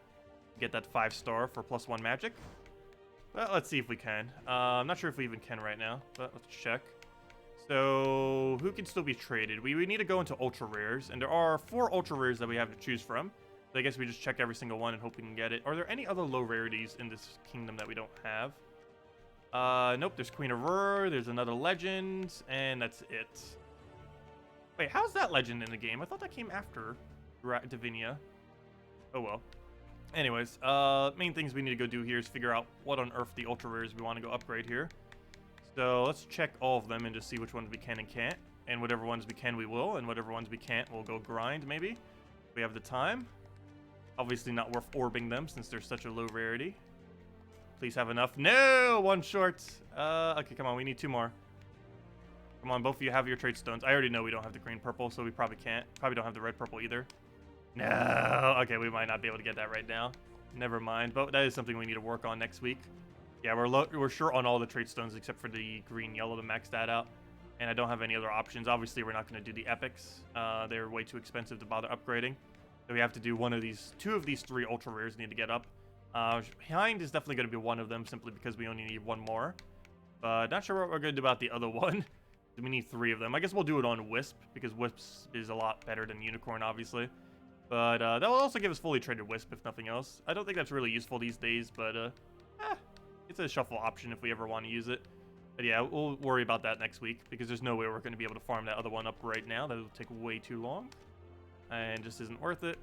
Get that 5-star for +1 magic. Well, let's see if we can. I'm not sure if we even can right now. But let's check. So, who can still be traded? We need to go into ultra rares. And there are 4 ultra rares that we have to choose from. So I guess we just check every single one and hope we can get it. Are there any other low rarities in this kingdom that we don't have? Nope, there's Queen of Ur, there's another legend, and that's it. Wait, how's that legend in the game? I thought that came after Divinia. Oh well. Anyways, main things we need to go do here is figure out what on earth the ultra rares we want to go upgrade here. So let's check all of them and just see which ones we can and can't. And whatever ones we can, we will. And whatever ones we can't, we'll go grind maybe. If we have the time. Obviously not worth orbing them since they're such a low rarity. Please have enough. No! 1 short. Okay, come on. We need 2 more. Come on, both of you have your trade stones. I already know we don't have the green purple, so we probably can't. Probably don't have the red purple either. No! Okay, we might not be able to get that right now. Never mind. But that is something we need to work on next week. Yeah, we're sure on all the trade stones except for the green yellow to max that out. And I don't have any other options. Obviously, we're not going to do the epics. They're way too expensive to bother upgrading. So we have to do 2 of these 3 ultra rares need to get up. Behind is definitely going to be one of them simply because we only need 1 more. But not sure what we're going to do about the other one. We need 3 of them. I guess we'll do it on Wisp because Wisp is a lot better than Unicorn, obviously. But that will also give us fully traded Wisp if nothing else. I don't think that's really useful these days, but it's a shuffle option if we ever want to use it. But yeah, we'll worry about that next week because there's no way we're going to be able to farm that other one up right now. That will take way too long. And just isn't worth it.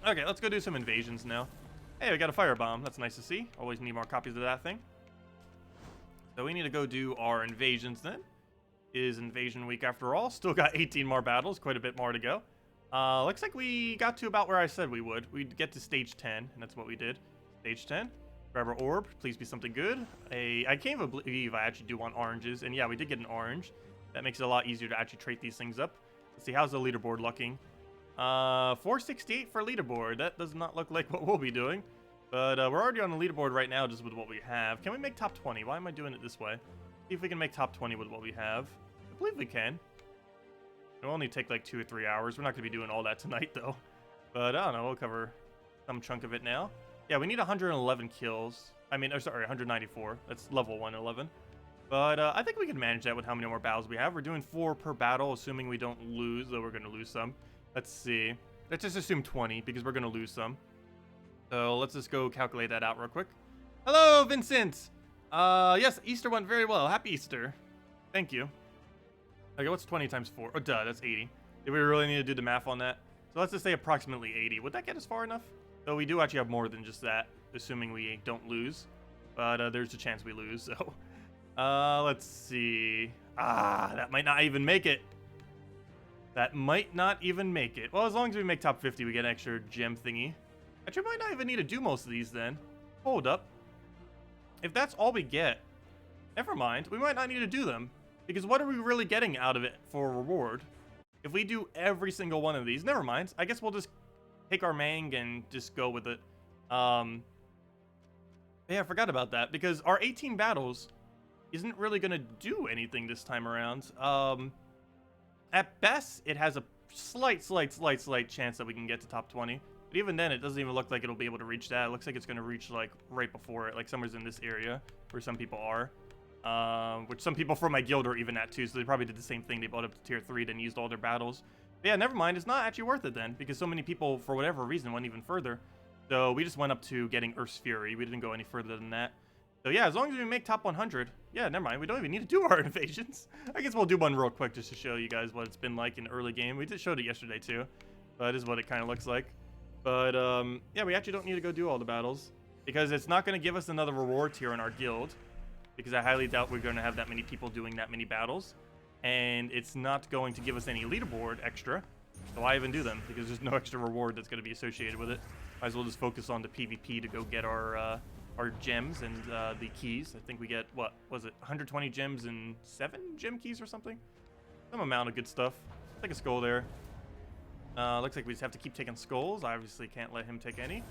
Okay, let's go do some invasions now. Hey, we got a firebomb. That's nice to see. Always need more copies of that thing. So we need to go do our invasions then. It is invasion week after all. Still got 18 more battles. Quite a bit more to go. Looks like we got to about where I said we would. We'd get to stage 10, and that's what we did. Stage 10. Grab our orb. Please be something good. I can't even believe I actually do want oranges. And yeah, we did get an orange. That makes it a lot easier to actually trade these things up. Let's see, how's the leaderboard looking? 468 for leaderboard. That does not look like what we'll be doing. But we're already on the leaderboard right now just with what we have. Can we make top 20? Why am I doing it this way? See if we can make top 20 with what we have. I believe we can. It'll only take like 2 or 3 hours. We're not going to be doing all that tonight, though. But I don't know. We'll cover some chunk of it now. Yeah, we need 111 kills. I mean, oh, sorry, 194. That's level 111. But I think we can manage that with how many more battles we have. We're doing 4 per battle, assuming we don't lose, though we're going to lose some. Let's see. Let's just assume 20, because we're going to lose some. So let's just go calculate that out real quick. Hello, Vincent! Yes, Easter went very well. Happy Easter. Thank you. Okay, what's 20 times 4? Oh, duh, that's 80. Did we really need to do the math on that? So let's just say approximately 80. Would that get us far enough? Though we do actually have more than just that, assuming we don't lose. But there's a chance we lose, so... let's see. That might not even make it. That might not even make it. Well, as long as we make top 50, we get an extra gem thingy. Actually, we might not even need to do most of these then. Hold up. If that's all we get, never mind. We might not need to do them. Because what are we really getting out of it for a reward? If we do every single one of these, never mind. I guess we'll just take our mang and just go with it. Yeah, I forgot about that. Because our 18 battles isn't really going to do anything this time around. At best, it has a slight chance that we can get to top 20. But even then, it doesn't even look like it'll be able to reach that. It looks like it's going to reach, like, right before it. Like, somewhere's in this area where some people are. Which some people from my guild are even at, too. So they probably did the same thing. They bought up to tier 3, then used all their battles. But yeah, never mind. It's not actually worth it then. Because so many people, for whatever reason, went even further. So we just went up to getting Earth's Fury. We didn't go any further than that. So yeah, as long as we make top 100, yeah, never mind. We don't even need to do our invasions. I guess we'll do one real quick just to show you guys what it's been like in early game. We just showed it yesterday too. That is what it kind of looks like. But yeah, we actually don't need to go do all the battles because it's not going to give us another reward tier in our guild, because I highly doubt we're going to have that many people doing that many battles, and it's not going to give us any leaderboard extra. So why even do them? Because there's no extra reward that's going to be associated with it. Might as well just focus on the PvP to go get our gems and the keys. I think we get, what was it, 120 gems and 7 gem keys or something? Some amount of good stuff. Take a skull there. Looks like we just have to keep taking skulls. I obviously can't let him take any.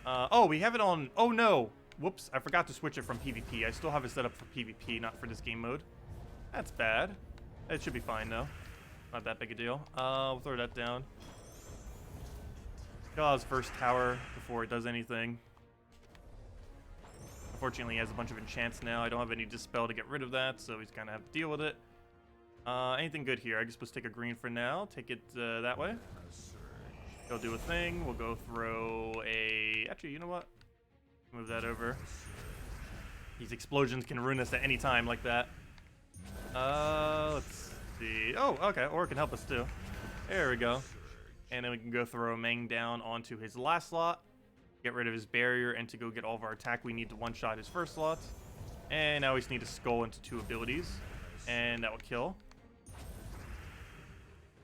Oh, we have it on... Oh, no. Whoops. I forgot to switch it from PvP. I still have it set up for PvP, not for this game mode. That's bad. It should be fine, though. Not that big a deal. We'll throw that down. Kill his first tower before it does anything. Unfortunately, he has a bunch of enchants now. I don't have any Dispel to get rid of that, so he's kind of have to deal with it. Anything good here? I guess let's take a green for now. Take it that way. Go do a thing. We'll go throw a... Actually, you know what? Move that over. These explosions can ruin us at any time like that. Let's see. Oh, okay. Or it can help us too. There we go. And then we can go throw Meng down onto his last slot. Get rid of his barrier, and to go get all of our attack, we need to one-shot his first slot. And now we just need to skull into 2 abilities. And that will kill.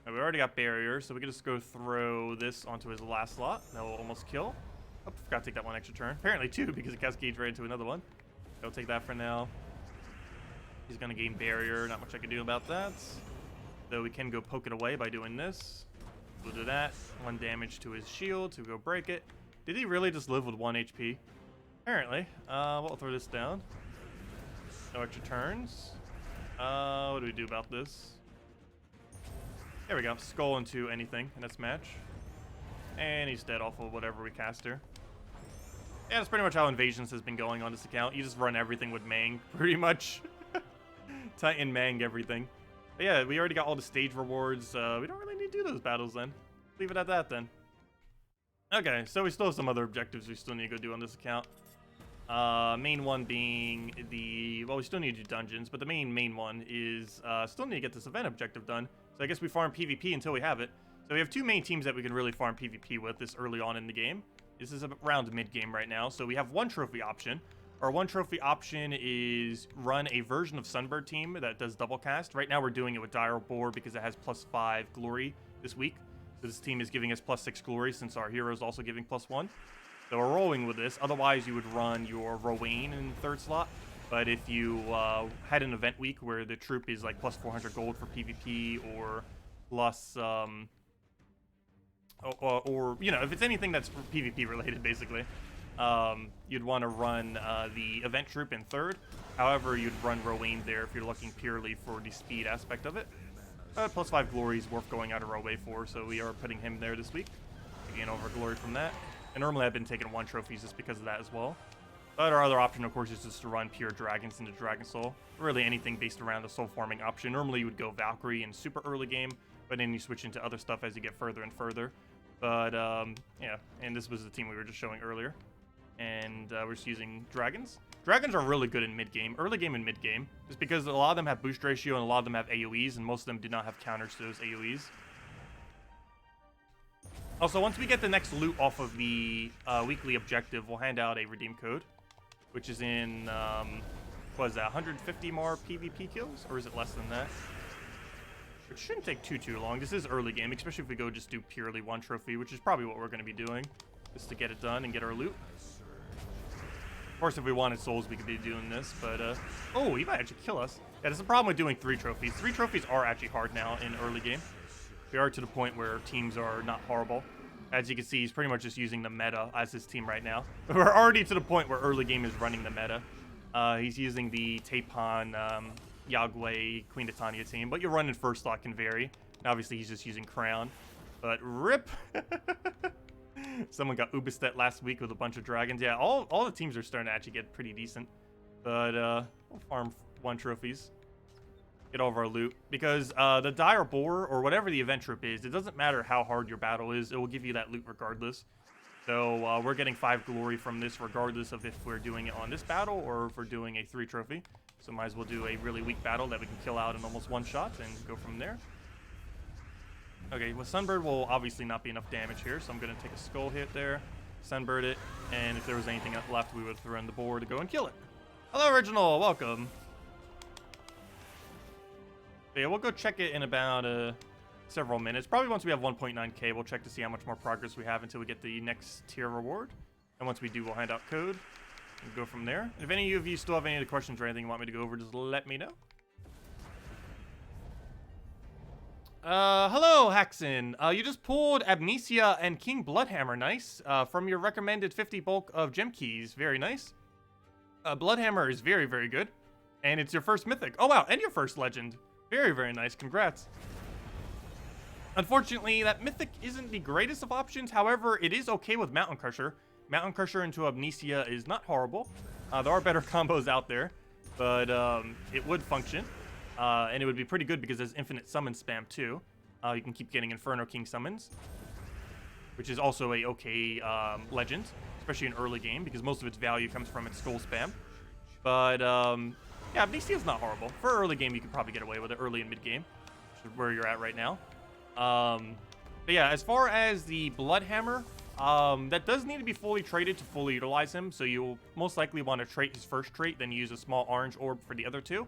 We already got barrier, so we can just go throw this onto his last slot. That will almost kill. Oh, forgot to take that one extra turn. Apparently 2, because it cascades right into another one. I'll take that for now. He's going to gain barrier. Not much I can do about that. Though we can go poke it away by doing this. We'll do that. 1 damage to his shield to go break it. Did he really just live with 1 HP? Apparently. We'll throw this down. No extra turns. What do we do about this? There we go. Skull into anything in this match. And he's dead off of whatever we cast here. Yeah, that's pretty much how Invasions has been going on this account. You just run everything with Mang, pretty much. Titan Mang everything. But yeah, we already got all the stage rewards. We don't really need to do those battles then. Leave it at that then. Okay, so we still have some other objectives we still need to go do on this account. Main one being the... Well, we still need to do dungeons, but the main one is still need to get this event objective done. So I guess we farm PvP until we have it. So we have 2 main teams that we can really farm PvP with this early on in the game. This is around mid-game right now. So we have 1 trophy option. Our 1 trophy option is run a version of Sunbird team that does double cast. Right now we're doing it with Dire Boar because it has +5 glory this week. So this team is giving us +6 glory since our hero is also giving +1. So we're rolling with this. Otherwise, you would run your Rowain in the 3rd slot. But if you had an event week where the troop is like +400 gold for PvP or plus, or you know, if it's anything that's PvP related, basically, you'd want to run the event troop in 3rd. However, you'd run Rowain there if you're looking purely for the speed aspect of it. +5 glory is worth going out of our way for, so we are putting him there this week. Gain over glory from that. And normally I've been taking 1 trophies just because of that as well. But our other option, of course, is just to run pure dragons into Dragon Soul. Really anything based around the soul farming option. Normally you would go Valkyrie in super early game, but then you switch into other stuff as you get further and further. But yeah, and this was the team we were just showing earlier. And we're just using dragons. Dragons are really good in mid-game, early game and mid-game, just because a lot of them have boost ratio and a lot of them have AoEs, and most of them do not have counters to those AoEs. Also, once we get the next loot off of the weekly objective, we'll hand out a redeem code, which is in, what is that, 150 more PvP kills? Or is it less than that? It shouldn't take too long. This is early game, especially if we go just do purely 1 trophy, which is probably what we're going to be doing, just to get it done and get our loot. Of course, if we wanted souls, we could be doing this, but, oh, he might actually kill us. Yeah, that's the problem with doing 3 trophies. 3 trophies are actually hard now in early game. We are to the point where teams are not horrible. As you can see, he's pretty much just using the meta as his team right now. We're already to the point where early game is running the meta. He's using the Tapon, Yagway, Queen Titania team, but your run and first slot can vary. And obviously, he's just using Crown. But RIP! Someone got Ubistet last week with a bunch of dragons. Yeah, all the teams are starting to actually get pretty decent. But we'll farm 1 trophies. Get all of our loot. Because the Dire Boar, or whatever the event trip is, it doesn't matter how hard your battle is, it will give you that loot regardless. So we're getting 5 glory from this regardless of if we're doing it on this battle or if we're doing a 3 trophy. So might as well do a really weak battle that we can kill out in almost one shot and go from there. Okay, well, Sunbird will obviously not be enough damage here, so I'm going to take a skull hit there, Sunbird it, and if there was anything left, we would throw in the board to go and kill it. Hello, Original, welcome. But yeah, we'll go check it in about several minutes. Probably once we have 1.9k, we'll check to see how much more progress we have until we get the next tier reward. And once we do, we'll hand out code and go from there. And if any of you still have any other questions or anything you want me to go over, just let me know. Hello, Haxon. You just pulled Amnesia and King Bloodhammer, nice. From your recommended 50 bulk of gem keys, very nice. Bloodhammer is very, very good. And it's your first mythic. Oh, wow, and your first legend. Very, very nice, congrats. Unfortunately, that mythic isn't the greatest of options. However, it is okay with Mountain Crusher. Mountain Crusher into Amnesia is not horrible. There are better combos out there, but it would function. And it would be pretty good because there's infinite summon spam too. You can keep getting Inferno King summons, which is also a okay legend, especially in early game because most of its value comes from its skull spam. But yeah, Amnesia is not horrible. For early game, you could probably get away with it early and mid game, which is where you're at right now. But yeah, as far as the Bloodhammer, that does need to be fully traded to fully utilize him. So you'll most likely want to trait his first trait, then use a small orange orb for the other two.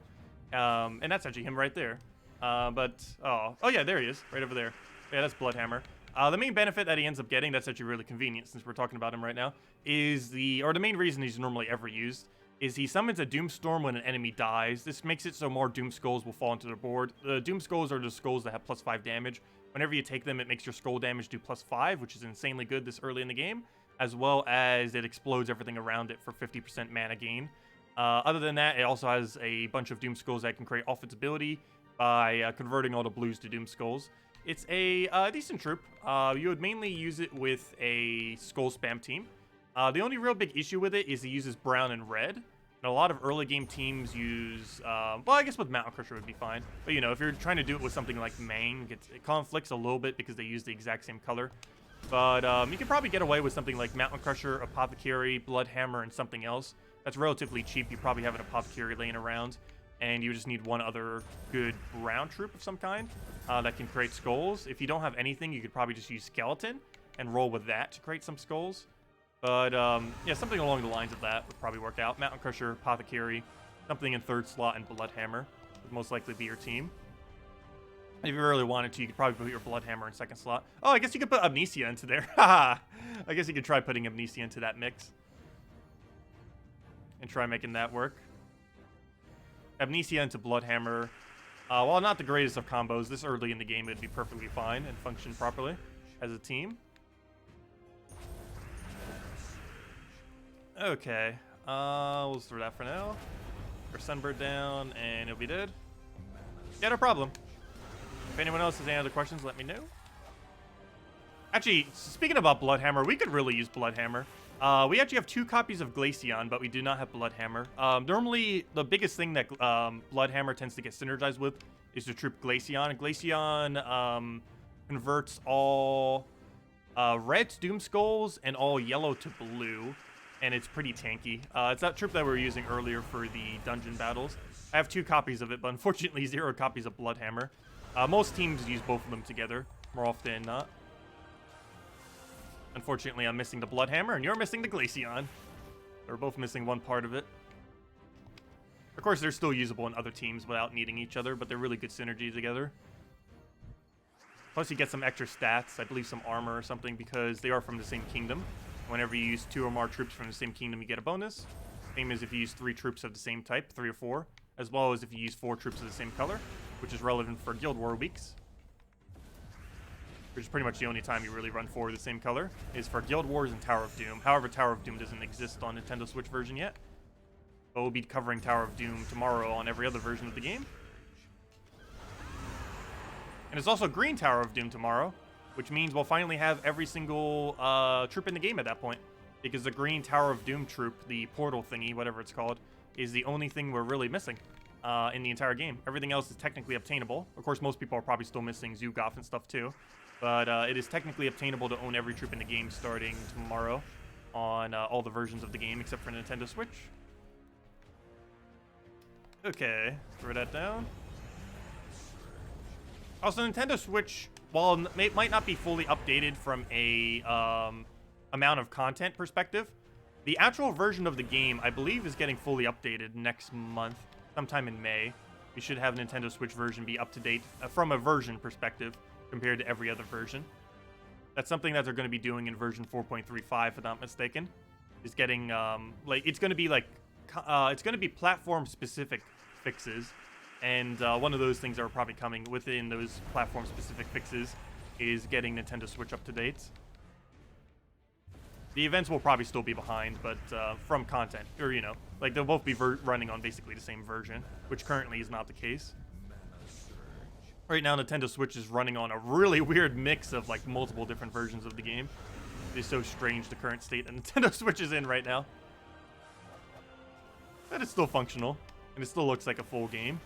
And that's actually him right there. Oh yeah, there he is, right over there. Yeah, that's Bloodhammer. The main benefit that he ends up getting, that's actually really convenient since we're talking about him right now, is the main reason he's normally ever used, is he summons a Doomstorm when an enemy dies. This makes it so more Doom Skulls will fall into their board. The Doom Skulls are the skulls that have +5 damage. Whenever you take them, it makes your skull damage do +5, which is insanely good this early in the game, as well as it explodes everything around it for 50% mana gain. Other than that, it also has a bunch of Doom Skulls that can create off its ability by converting all the blues to Doom Skulls. It's a decent troop. You would mainly use it with a Skull Spam team. The only real big issue with it is it uses brown and red. And a lot of early game teams use, well, I guess with Mountain Crusher would be fine. But, you know, if you're trying to do it with something like Mang, it conflicts a little bit because they use the exact same color. But you can probably get away with something like Mountain Crusher, Apothecary, Bloodhammer, and something else. That's relatively cheap. You probably have an Apothecary laying around. And you just need one other good brown troop of some kind that can create skulls. If you don't have anything, you could probably just use Skeleton and roll with that to create some skulls. But, yeah, something along the lines of that would probably work out. Mountain Crusher, Apothecary, something in third slot, and Bloodhammer would most likely be your team. If you really wanted to, you could probably put your Bloodhammer in second slot. Oh, I guess you could put Amnesia into there. Haha! I guess you could try putting Amnesia into that mix. And try making that work. Amnesia into Bloodhammer. While not the greatest of combos, this early in the game it would be perfectly fine and function properly as a team. Okay, we'll just throw that for now. Our Sunbird down, and it'll be dead. Yeah, no problem. If anyone else has any other questions, let me know. Actually, speaking about Bloodhammer, we could really use Bloodhammer. We actually have 2 copies of Glaceon, but we do not have Bloodhammer. Normally, the biggest thing that Bloodhammer tends to get synergized with is the troop Glaceon. Glaceon converts all red to Doom Skulls and all yellow to blue, and it's pretty tanky. It's that troop that we were using earlier for the dungeon battles. I have 2 copies of it, but unfortunately 0 copies of Bloodhammer. Most teams use both of them together, more often than not. Unfortunately, I'm missing the Bloodhammer, and you're missing the Glaceon. We're both missing one part of it. Of course, they're still usable in other teams without needing each other, but they're really good synergy together. Plus, you get some extra stats, I believe some armor or something, because they are from the same kingdom. Whenever you use 2 or more troops from the same kingdom, you get a bonus. Same as if you use 3 troops of the same type, 3 or 4, as well as if you use 4 troops of the same color, which is relevant for Guild War weeks. Which is pretty much the only time you really run 4 of the same color, is for Guild Wars and Tower of Doom. However, Tower of Doom doesn't exist on Nintendo Switch version yet. But we'll be covering Tower of Doom tomorrow on every other version of the game. And it's also Green Tower of Doom tomorrow, which means we'll finally have every single troop in the game at that point. Because the Green Tower of Doom troop, the portal thingy, whatever it's called, is the only thing we're really missing. in the entire game. Everything else is technically obtainable. Of course, most people are probably still missing Zugov and stuff too. But it is technically obtainable to own every troop in the game starting tomorrow on all the versions of the game except for Nintendo Switch. Okay, throw that down. Also, Nintendo Switch, while it might not be fully updated from a amount of content perspective, the actual version of the game, I believe, is getting fully updated next month, sometime in May. We should have Nintendo Switch version be up to date from a version perspective compared to every other version. That's something that they're going to be doing in version 4.35, if I'm not mistaken. Is getting it's going to be it's going to be platform specific fixes, and one of those things that are probably coming within those platform specific fixes is getting Nintendo Switch up to date. The events will probably still be behind, but from content, or like they'll both be running on basically the same version, which currently is not the case. Right now, Nintendo Switch is running on a really weird mix of like multiple different versions of the game. It's so strange the current state that Nintendo Switch is in right now. But it's still functional, and it still looks like a full game.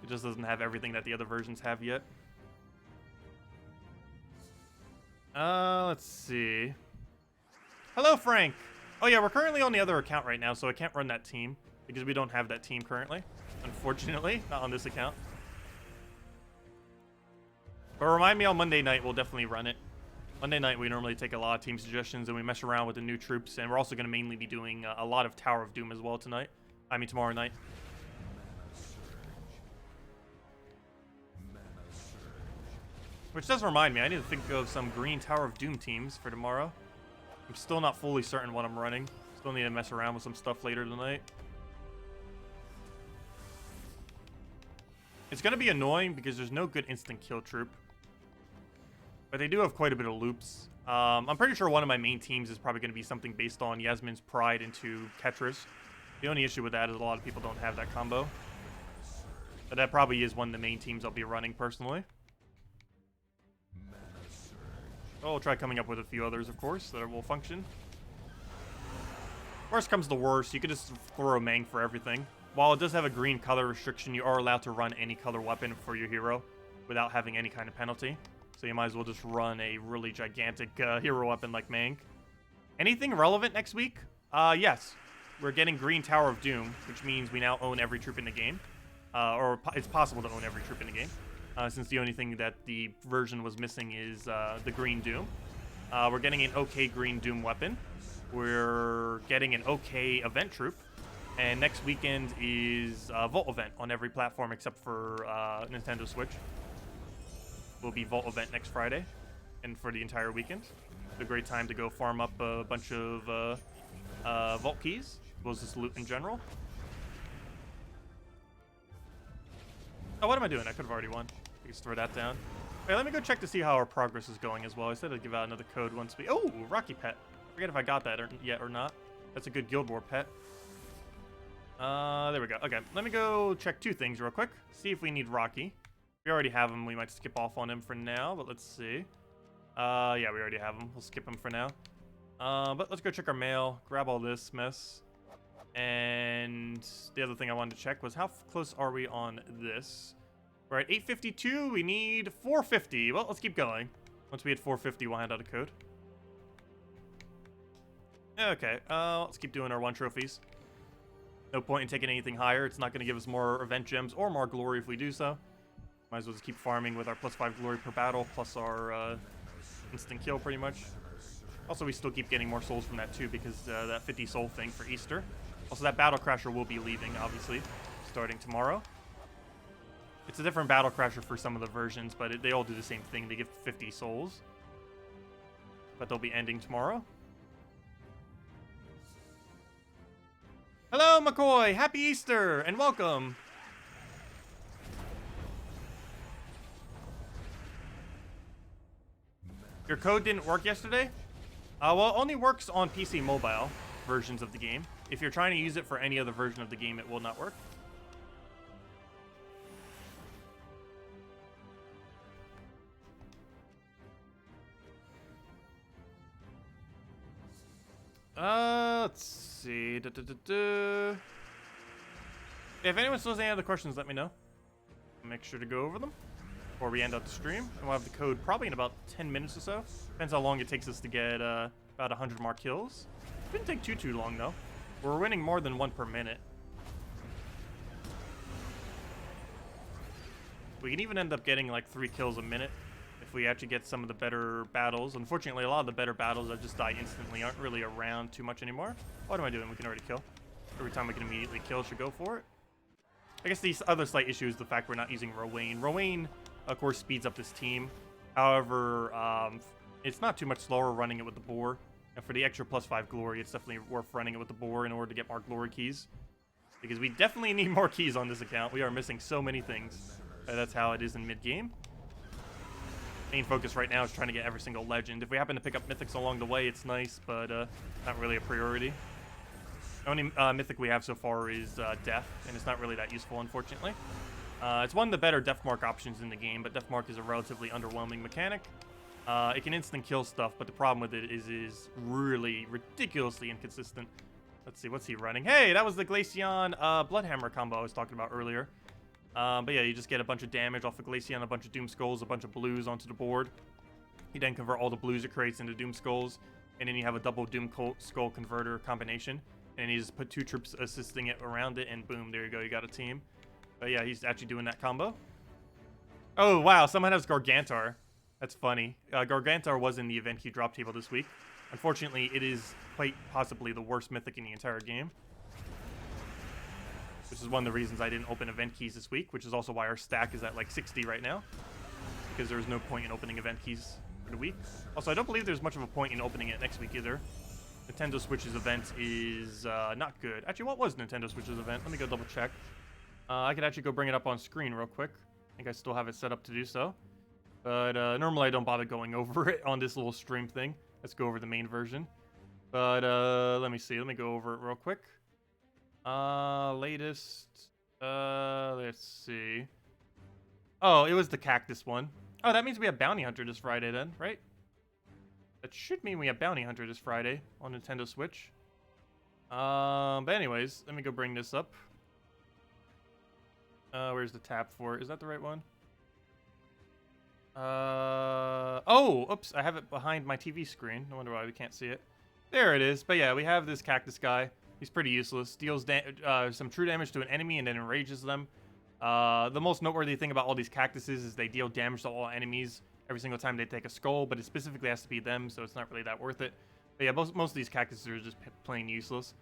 It just doesn't have everything that the other versions have yet. Let's see. Hello, Frank. Oh yeah, we're currently on the other account right now, so I can't run that team because we don't have that team currently. Unfortunately, not on this account. But remind me on Monday night, we'll definitely run it. Monday night, we normally take a lot of team suggestions and we mess around with the new troops, and we're also going to mainly be doing a lot of Tower of Doom as well tonight. I mean, tomorrow night. Which does remind me, I need to think of some green Tower of Doom teams for tomorrow. I'm still not fully certain what I'm running. Still need to mess around with some stuff later tonight. It's going to be annoying because there's no good instant kill troop. But they do have quite a bit of loops. I'm pretty sure one of my main teams is probably going to be something based on Yasmin's Pride into Ketris. The only issue with that is a lot of people don't have that combo. But that probably is one of the main teams I'll be running personally. I'll try coming up with a few others, of course, that will function. Worst comes to worst, you could just throw a Mang for everything. While it does have a green color restriction, you are allowed to run any color weapon for your hero without having any kind of penalty. So you might as well just run a really gigantic hero weapon like Mang. Anything relevant next week? Yes. We're getting Green Tower of Doom, which means we now own every troop in the game. Or it's possible to own every troop in the game. Since the only thing that the version was missing is the Green Doom. We're getting an OK Green Doom weapon. We're getting an OK event troop. And next weekend is Vault event on every platform except for Nintendo Switch. Will be Vault event next Friday and for the entire weekend. It's a great time to go farm up a bunch of Vault keys, as well as just loot in general. Oh, what am I doing? I could have already won. I can just throw that down. Wait, let me go check to see how our progress is going as well. I said I'd give out another code once we... Oh, Rocky Pet. I forget if I got that yet or not. That's a good Guild War pet. There we go. Okay, let me go check two things real quick. See if we need Rocky. If we already have him, we might skip off on him for now, but let's see. Yeah, we already have him. We'll skip him for now. But let's go check our mail, grab all this mess. And the other thing I wanted to check was how close are we on this? We're at 852. We need 450. Well, let's keep going. Once we hit 450, we'll hand out a code. Okay, let's keep doing our 1 trophies. No point in taking anything higher. It's not going to give us more event gems or more glory if we do so. Might as well just keep farming with our +5 glory per battle, plus our instant kill pretty much. Also, we still keep getting more souls from that too, because that 50 soul thing for Easter. Also, that Battle Crasher will be leaving, obviously, starting tomorrow. It's a different Battle Crasher for some of the versions, but they all do the same thing. They give 50 souls. But they'll be ending tomorrow. Hello, McCoy! Happy Easter, and welcome! Your code didn't work yesterday? Well, it only works on PC mobile versions of the game. If you're trying to use it for any other version of the game, it will not work. Let's see. If anyone still has any other questions, let me know. Make sure to go over them before we end up the stream. And we'll have the code probably in about 10 minutes or so. Depends how long it takes us to get about 100 more kills. Didn't take too long though. We're winning more than 1 per minute. We can even end up getting like 3 kills a minute if we actually get some of the better battles. Unfortunately, a lot of the better battles that just die instantly aren't really around too much anymore. What am I doing? We can already kill. Every time we can immediately kill, should go for it. I guess the other slight issue is the fact we're not using Rowain. Rowain, of course, speeds up this team. However, it's not too much slower running it with the boar. And for the extra +5 glory, it's definitely worth running it with the boar in order to get more glory keys. Because we definitely need more keys on this account. We are missing so many things. That's how it is in mid-game. Main focus right now is trying to get every single legend. If we happen to pick up mythics along the way, it's nice, but not really a priority. The only mythic we have so far is Death, and it's not really that useful, unfortunately. It's one of the better Death Mark options in the game, but Death Mark is a relatively underwhelming mechanic. It can instant kill stuff, but the problem with it is really ridiculously inconsistent. Let's see, what's he running? Hey, that was the Glaceon Bloodhammer combo I was talking about earlier. But yeah, you just get a bunch of damage off of Glaceon, a bunch of Doom Skulls, a bunch of blues onto the board. You then convert all the blues it creates into Doom Skulls, and then you have a double Doom Skull converter combination. And you just put 2 troops assisting it around it, and boom, there you go, you got a team. But yeah, he's actually doing that combo. Oh, wow, someone has Gargantar. That's funny. Gargantar was in the event key drop table this week. Unfortunately, it is quite possibly the worst mythic in the entire game. Which is one of the reasons I didn't open event keys this week, which is also why our stack is at like 60 right now. Because there's no point in opening event keys for the week. Also, I don't believe there's much of a point in opening it next week either. Nintendo Switch's event is not good. Actually, what was Nintendo Switch's event? Let me go double check. I could actually go bring it up on screen real quick. I think I still have it set up to do so. But normally I don't bother going over it on this little stream thing. Let's go over the main version. But let me see. Let me go over it real quick. Latest. Let's see. Oh, it was the cactus one. Oh, that means we have Bounty Hunter this Friday then, right? That should mean we have Bounty Hunter this Friday on Nintendo Switch. But anyways, let me go bring this up. Where's the tab for it? Is that the right one? Oh, oops, I have it behind my TV screen. No wonder why we can't see it. There it is. But yeah, we have this cactus guy. He's pretty useless. Deals some true damage to an enemy and then enrages them. The most noteworthy thing about all these cactuses is they deal damage to all enemies every single time they take a skull, but it specifically has to be them, so it's not really that worth it. But yeah, most of these cactuses are just plain useless.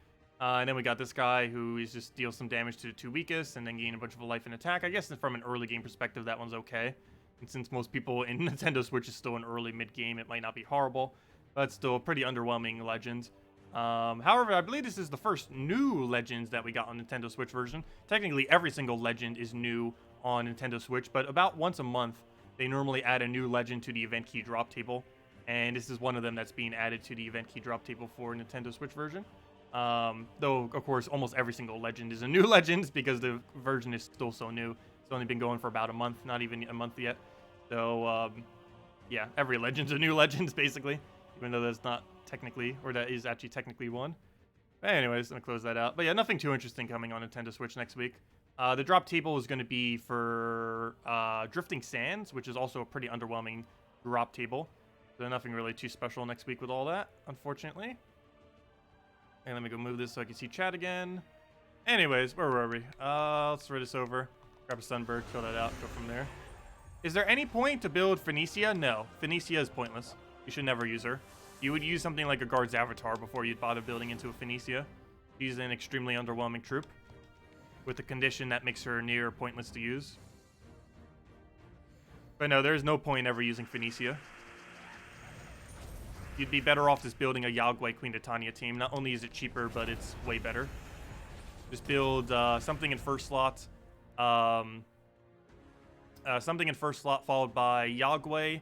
And then we got this guy who is just deals some damage to the 2 weakest and then gain a bunch of life and attack. I guess from an early game perspective, that one's okay. And since most people in Nintendo Switch is still an early mid-game, it might not be horrible, but still a pretty underwhelming legend. However, I believe this is the first new legends that we got on Nintendo Switch version. Technically, every single legend is new on Nintendo Switch, but about once a month, they normally add a new legend to the event key drop table. And this is one of them that's being added to the event key drop table for Nintendo Switch version. Though, of course, almost every single legend is a new legend because the version is still so new. It's only been going for about a month, not even a month yet. So, yeah, every legend's a new legend, basically. Even though that's not technically, or that is actually technically one. But anyways, let me close that out. But yeah, nothing too interesting coming on Nintendo Switch next week. The drop table is going to be for Drifting Sands, which is also a pretty underwhelming drop table. So nothing really too special next week with all that, unfortunately. And let me go move this so I can see chat again. Anyways, where were we? Let's throw this over. Grab a Sunbird, kill that out, go from there. Is there any point to build Phoenicia? No. Phoenicia is pointless. You should never use her. You would use something like a Guard's Avatar before you'd bother building into a Phoenicia. She's an extremely underwhelming troop, with a condition that makes her near pointless to use. But no, there's no point ever using Phoenicia. You'd be better off just building a Yagway Queen Titania team. Not only is it cheaper, but it's way better. Just build something in first slot. Something in first slot followed by Yagway,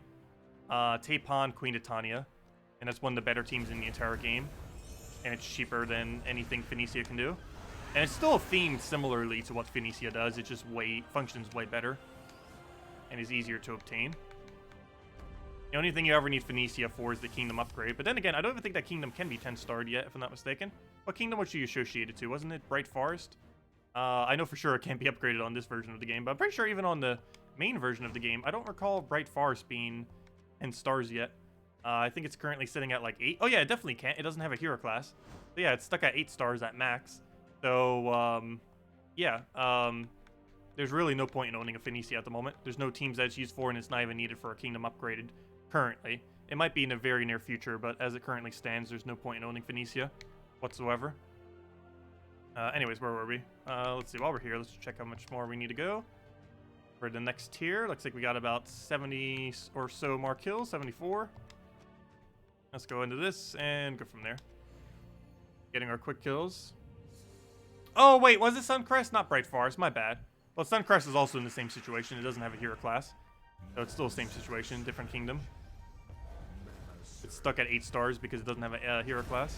Tapon, Queen Titania. And that's one of the better teams in the entire game. And it's cheaper than anything Phoenicia can do. And it's still themed similarly to what Phoenicia does. It just functions way better. And is easier to obtain. The only thing you ever need Phoenicia for is the Kingdom upgrade. But then again, I don't even think that Kingdom can be 10-starred yet, if I'm not mistaken. What Kingdom was she associated to? Wasn't it Bright Forest? I know for sure it can't be upgraded on this version of the game, but I'm pretty sure even on the main version of the game, I don't recall Bright Forest being 10 stars yet. I think it's currently sitting at like 8. Oh yeah, it definitely can't. It doesn't have a hero class. But yeah, it's stuck at 8 stars at max. So, yeah, there's really no point in owning a Phoenicia at the moment. There's no teams that it's used for, and it's not even needed for a kingdom upgraded currently. It might be in a very near future, but as it currently stands, there's no point in owning Phoenicia whatsoever. Anyways, where were we? Let's see, while we're here, let's check how much more we need to go. For the next tier, looks like we got about 70 or so more kills, 74. Let's go into this and go from there. Getting our quick kills. Oh, wait, was it Suncrest? Not Bright Forest, my bad. Well, Suncrest is also in the same situation. It doesn't have a hero class. So it's still the same situation, different kingdom. It's stuck at 8 stars because it doesn't have a hero class.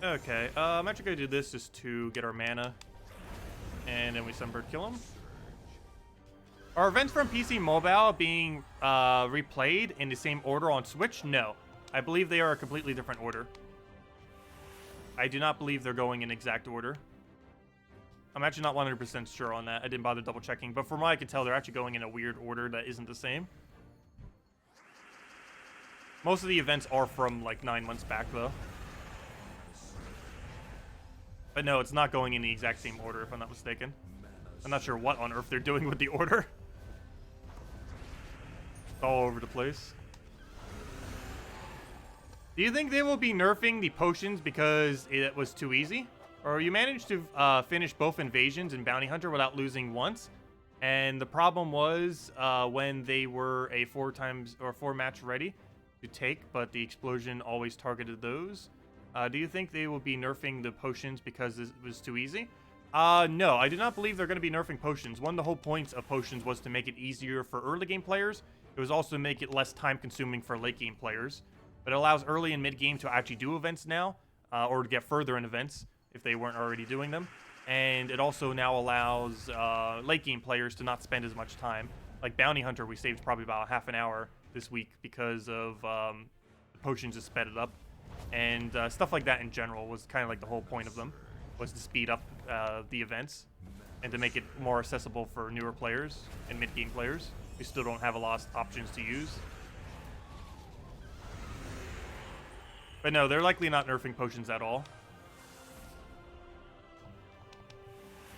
Okay, I'm actually going to do this just to get our mana. And then we Sunbird kill him. Are events from PC Mobile being replayed in the same order on Switch? No. I believe they are a completely different order. I do not believe they're going in exact order. I'm actually not 100% sure on that. I didn't bother double checking. But from what I can tell, they're actually going in a weird order that isn't the same. Most of the events are from like 9 months back, though. But no, it's not going in the exact same order, if I'm not mistaken. I'm not sure what on earth they're doing with the order. It's all over the place. Do you think they will be nerfing the potions because it was too easy? Or you managed to finish both Invasions and Bounty Hunter without losing once? And the problem was when they were a 4 match ready to take, but the explosion always targeted those. Do you think they will be nerfing the potions because it was too easy? No, I do not believe they're going to be nerfing potions. One of the whole points of potions was to make it easier for early game players. It was also to make it less time consuming for late game players. But it allows early and mid game to actually do events now, or to get further in events if they weren't already doing them. And it also now allows late game players to not spend as much time. Like Bounty Hunter, we saved probably about half an hour this week because of the potions just sped it up. And stuff like that in general was kind of like the whole point of them, was to speed up the events and to make it more accessible for newer players and mid-game players who still don't have a lot of options to use. But no, they're likely not nerfing potions at all.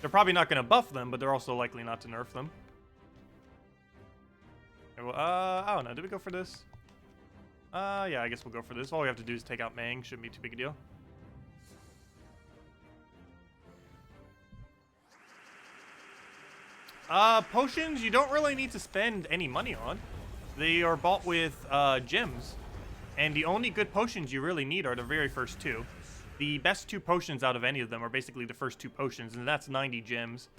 They're probably not going to buff them, but they're also likely not to nerf them. Okay, well, I don't know. Did we go for this? Yeah, I guess we'll go for this. All we have to do is take out Mang. Shouldn't be too big a deal. Potions, you don't really need to spend any money on. They are bought with gems. And the only good potions you really need are the very first 2. The best 2 potions out of any of them are basically the first 2 potions, and that's 90 gems.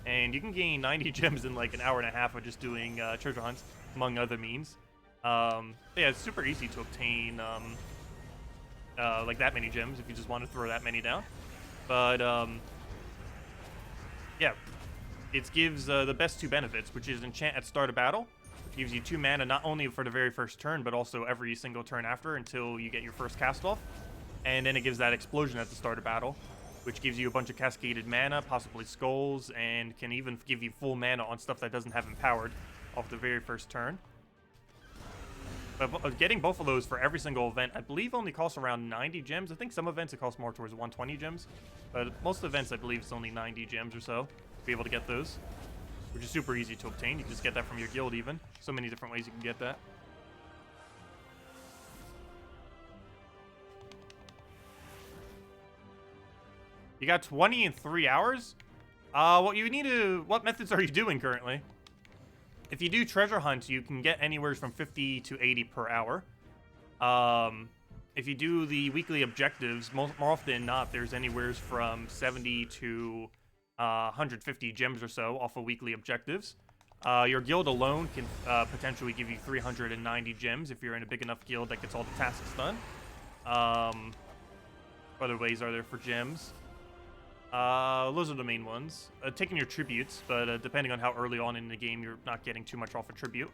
And you can gain 90 gems in like an hour and a half of just doing treasure hunts, among other means. Yeah, it's super easy to obtain like that many gems if you just want to throw that many down. But yeah, it gives the best 2 benefits, which is enchant at start of battle, which gives you 2 mana not only for the very first turn, but also every single turn after until you get your first cast off. And then it gives that explosion at the start of battle, which gives you a bunch of cascaded mana, possibly skulls, and can even give you full mana on stuff that doesn't have empowered off the very first turn. But getting both of those for every single event, I believe only costs around 90 gems. I think some events it costs more towards 120 gems. But most events, I believe, it's only 90 gems or so to be able to get those, which is super easy to obtain. You can just get that from your guild even. So many different ways you can get that. You got 20 in 3 hours? What methods are you doing currently? If you do treasure hunts, you can get anywhere from 50 to 80 per hour. If you do the weekly objectives, more often than not, there's anywhere from 70 to 150 gems or so off of weekly objectives. Your guild alone can potentially give you 390 gems if you're in a big enough guild that gets all the tasks done. What other ways are there for gems? Those are the main ones. Taking your tributes, but depending on how early on in the game, you're not getting too much off a tribute.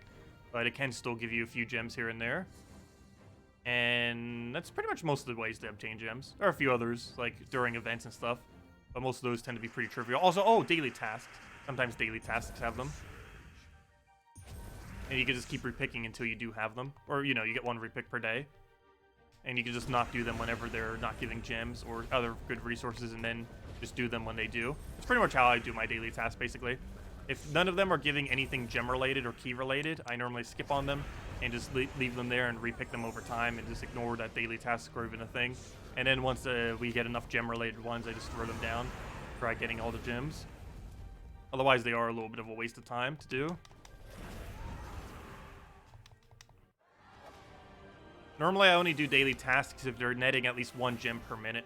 But it can still give you a few gems here and there. And that's pretty much most of the ways to obtain gems. There are a few others, like during events and stuff, but most of those tend to be pretty trivial. Also, oh, daily tasks. Sometimes daily tasks have them. And you can just keep repicking until you do have them. Or, you know, you get one repick per day. And you can just not do them whenever they're not giving gems or other good resources, and then just do them when they do. It's pretty much how I do my daily tasks, basically. If none of them are giving anything gem-related or key-related, I normally skip on them and just leave them there and repick them over time and just ignore that daily task or even a thing. And then once we get enough gem-related ones, I just throw them down, try getting all the gems. Otherwise, they are a little bit of a waste of time to do. Normally, I only do daily tasks if they're netting at least 1 gem per minute.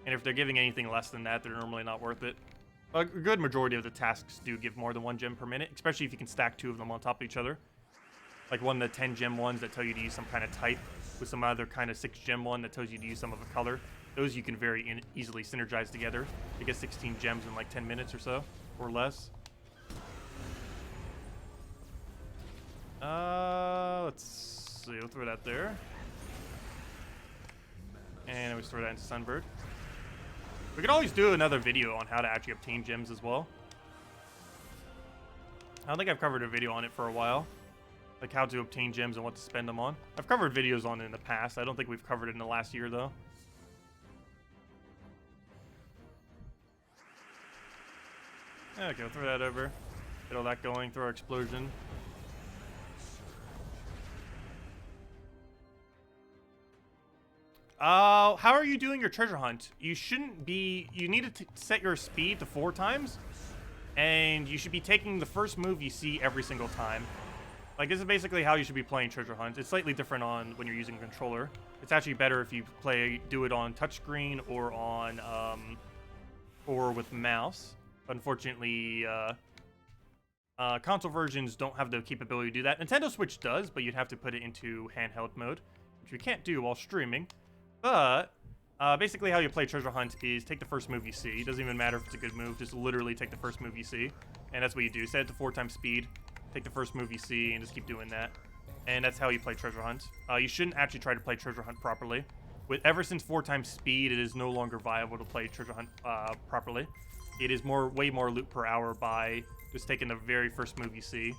And if they're giving anything less than that, they're normally not worth it. A good majority of the tasks do give more than 1 gem per minute, especially if you can stack 2 of them on top of each other. Like one of the 10 gem ones that tell you to use some kind of type with some other kind of 6 gem one that tells you to use some of a color. Those you can very easily synergize together to get 16 gems in like 10 minutes or so, or less. Let's see, we'll throw that there. And we throw that into Sunbird. We could always do another video on how to actually obtain gems as well. I don't think I've covered a video on it for a while. Like how to obtain gems and what to spend them on. I've covered videos on it in the past. I don't think we've covered it in the last year, though. Okay, we'll throw that over. Get all that going, throw our explosion. How are you doing your treasure hunt? You shouldn't be... You need to set your speed to 4 times. And you should be taking the first move you see every single time. Like, this is basically how you should be playing treasure hunt. It's slightly different on when you're using a controller. It's actually better if you do it on touchscreen or on... or with mouse. But unfortunately, console versions don't have the capability to do that. Nintendo Switch does, but you'd have to put it into handheld mode, which we can't do while streaming. But basically how you play treasure hunt is take the first move you see. It doesn't even matter if it's a good move, just literally take the first move you see. And that's what you do. Set it to 4 times speed, take the first move you see, and just keep doing that. And that's how you play treasure hunt. You shouldn't actually try to play treasure hunt properly. Ever since 4 times speed, it is no longer viable to play treasure hunt properly. It is way more loot per hour by just taking the very first move you see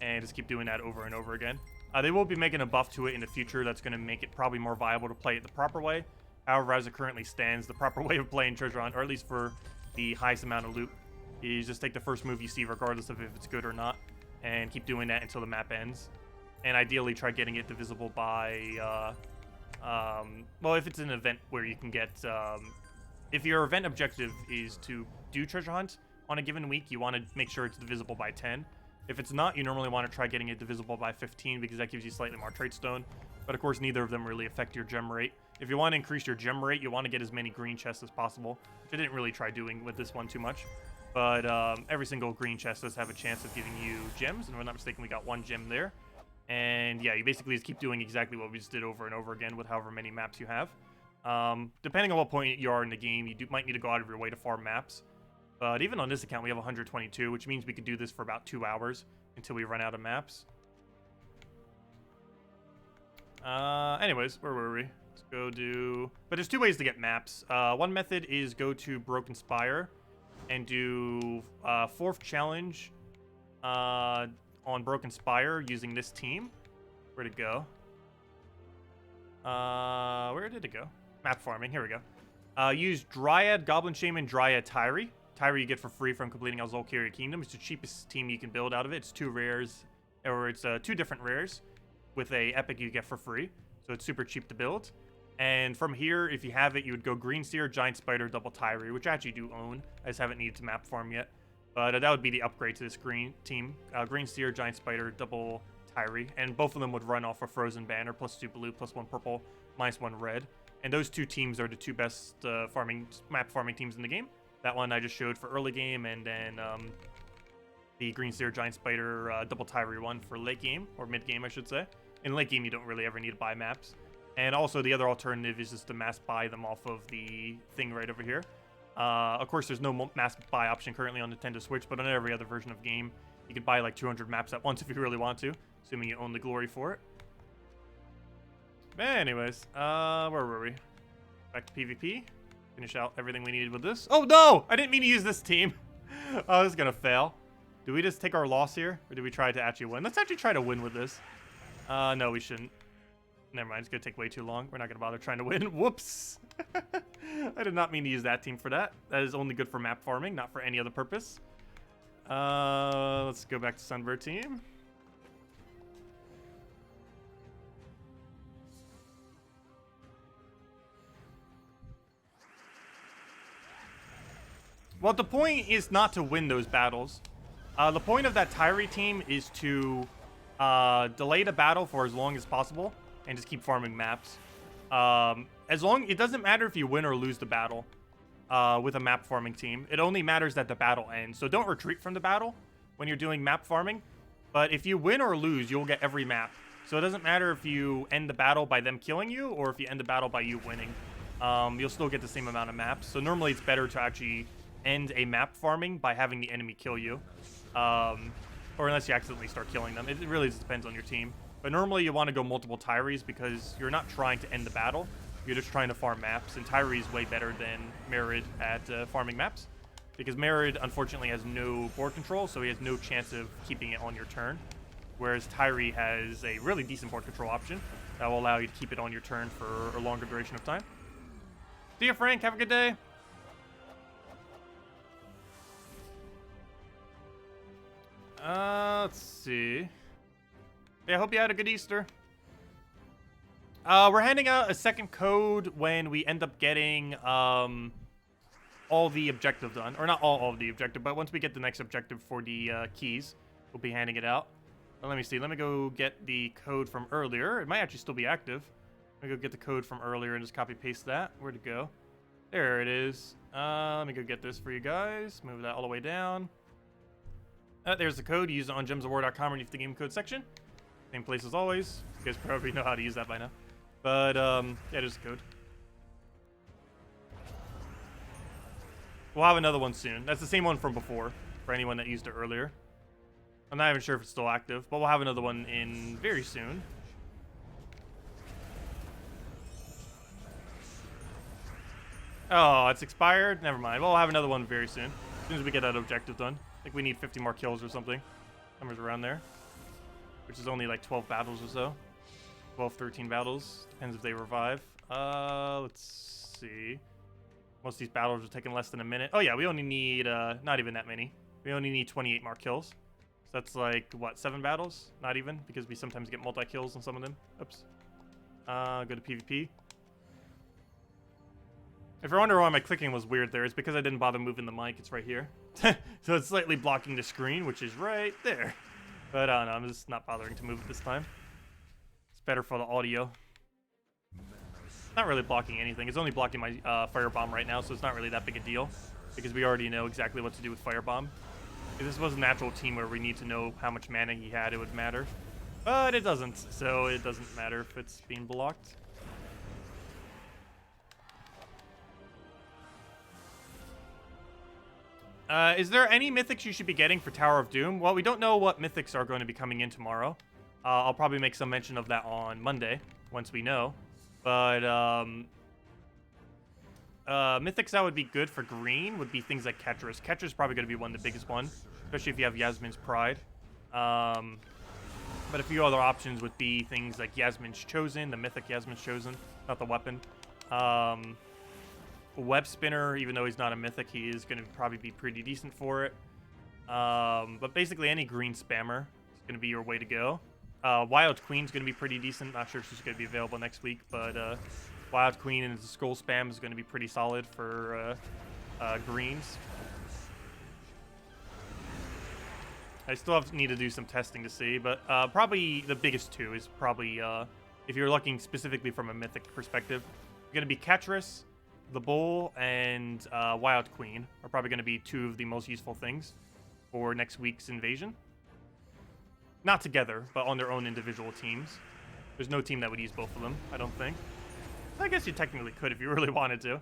and just keep doing that over and over again. They will be making a buff to it in the future that's going to make it probably more viable to play it the proper way. However, as it currently stands, the proper way of playing treasure hunt, or at least for the highest amount of loot, is just take the first move you see regardless of if it's good or not, and keep doing that until the map ends. And ideally try getting it divisible by, well, if it's an event where you can get, if your event objective is to do treasure hunt on a given week, you want to make sure it's divisible by 10. If it's not, you normally want to try getting it divisible by 15 because that gives you slightly more trait stone. But of course, neither of them really affect your gem rate. If you want to increase your gem rate, you want to get as many green chests as possible, which I didn't really try doing with this one too much. But every single green chest does have a chance of giving you gems, and if I'm not mistaken, we got 1 gem there. And yeah, you basically just keep doing exactly what we just did over and over again with however many maps you have. Depending on what point you are in the game, you might need to go out of your way to farm maps. But even on this account, we have 122, which means we could do this for about 2 hours until we run out of maps. Anyways, where were we? Let's go do... But there's 2 ways to get maps. One method is go to Broken Spire and do 4th challenge on Broken Spire using this team. Where'd it go? Where did it go? Map farming. Here we go. Use Dryad, Goblin Shaman, Dryad, Tyree. Tyree you get for free from completing Elcarjen Kingdom. It's the cheapest team you can build out of it. It's 2 rares, or it's 2 different rares with a epic you get for free. So it's super cheap to build. And from here, if you have it, you would go Green Seer, Giant Spider, Double Tyree, which I actually do own. I just haven't needed to map farm yet. But that would be the upgrade to this green team. Green Seer, Giant Spider, Double Tyree. And both of them would run off a Frozen Banner, +2 blue, +1 purple, -1 red. And those 2 teams are the 2 best map farming teams in the game. That one I just showed for early game, and then the Green Seer, Giant Spider, Double Tyree one for late game, or mid game I should say. In late game you don't really ever need to buy maps. And also the other alternative is just to mass buy them off of the thing right over here. Of course there's no mass buy option currently on Nintendo Switch, but on every other version of game you could buy like 200 maps at once if you really want to, assuming you own the glory for it. Anyways, where were we? Back to PvP. Finish out everything we needed with this. Oh no! I didn't mean to use this team. Oh, this is gonna fail. Do we just take our loss here? Or do we try to actually win? Let's actually try to win with this. No, we shouldn't. Never mind, it's gonna take way too long. We're not gonna bother trying to win. Whoops! I did not mean to use that team for that. That is only good for map farming, not for any other purpose. Let's go back to Sunbird team. Well, the point is not to win those battles. The point of that Tyree team is to delay the battle for as long as possible and just keep farming maps. It doesn't matter if you win or lose the battle with a map farming team. It only matters that the battle ends. So don't retreat from the battle when you're doing map farming. But if you win or lose, you'll get every map. So it doesn't matter if you end the battle by them killing you or if you end the battle by you winning. You'll still get the same amount of maps. So normally it's better to actually end a map farming by having the enemy kill you. Or unless you accidentally start killing them. It really just depends on your team. But normally you want to go multiple Tyrees because you're not trying to end the battle. You're just trying to farm maps. And Tyree is way better than Merid at farming maps. Because Merid, unfortunately, has no board control, so he has no chance of keeping it on your turn. Whereas Tyree has a really decent board control option that will allow you to keep it on your turn for a longer duration of time. See you, Frank. Have a good day. Let's see. Yeah, I hope you had a good Easter. We're handing out a second code when we end up getting all the objective done. Or not all of the objective, but once we get the next objective for the keys, we'll be handing it out. But let me see. Let me go get the code from earlier. It might actually still be active. Let me go get the code from earlier and just copy paste that. Where'd it go? There it is. Let me go get this for you guys. Move that all the way down. There's the code. Use it on gemsofwar.com underneath the game code section. Same place as always. You guys probably know how to use that by now. But, yeah, there's the code. We'll have another one soon. That's the same one from before, for anyone that used it earlier. I'm not even sure if it's still active, but we'll have another one in very soon. Oh, it's expired? Never mind. We'll have another one very soon. As soon as we get that objective done. I think we need 50 more kills or something. Numbers around there. Which is only like 12 battles or so. 12, 13 battles. Depends if they revive. Let's see. Most of these battles are taking less than a minute. Oh yeah, we only need, not even that many. We only need 28 more kills. So that's like, what, 7 battles? Not even, because we sometimes get multi-kills on some of them. Oops. Go to PvP. If you're wondering why my clicking was weird there, it's because I didn't bother moving the mic. It's right here. So it's slightly blocking the screen, which is right there. But I don't know, I'm just not bothering to move it this time. It's better for the audio. Not really blocking anything. It's only blocking my firebomb right now, so it's not really that big a deal. Because we already know exactly what to do with firebomb. If this was a natural team where we need to know how much mana he had, it would matter. But it doesn't, so it doesn't matter if it's being blocked. Is there any mythics you should be getting for Tower of Doom? Well, we don't know what mythics are going to be coming in tomorrow. I'll probably make some mention of that on Monday, once we know. But, mythics that would be good for green would be things like Ketris. Ketris is probably going to be one of the biggest ones, especially if you have Yasmin's Pride. But a few other options would be things like Yasmin's Chosen, the mythic Yasmin's Chosen, not the weapon. Web Spinner, even though he's not a mythic, he is going to probably be pretty decent for it. But basically any green spammer is going to be your way to go. Wild Queen's going to be pretty decent. Not sure if she's going to be available next week, but Wild Queen and the Skull Spam is going to be pretty solid for greens. I still need to do some testing to see, but probably the biggest two is probably, if you're looking specifically from a mythic perspective, you're going to be Ketris, the Bull, and Wild Queen are probably going to be two of the most useful things for next week's invasion. Not together, but on their own individual teams. There's no team that would use both of them, I don't think. I guess you technically could if you really wanted to.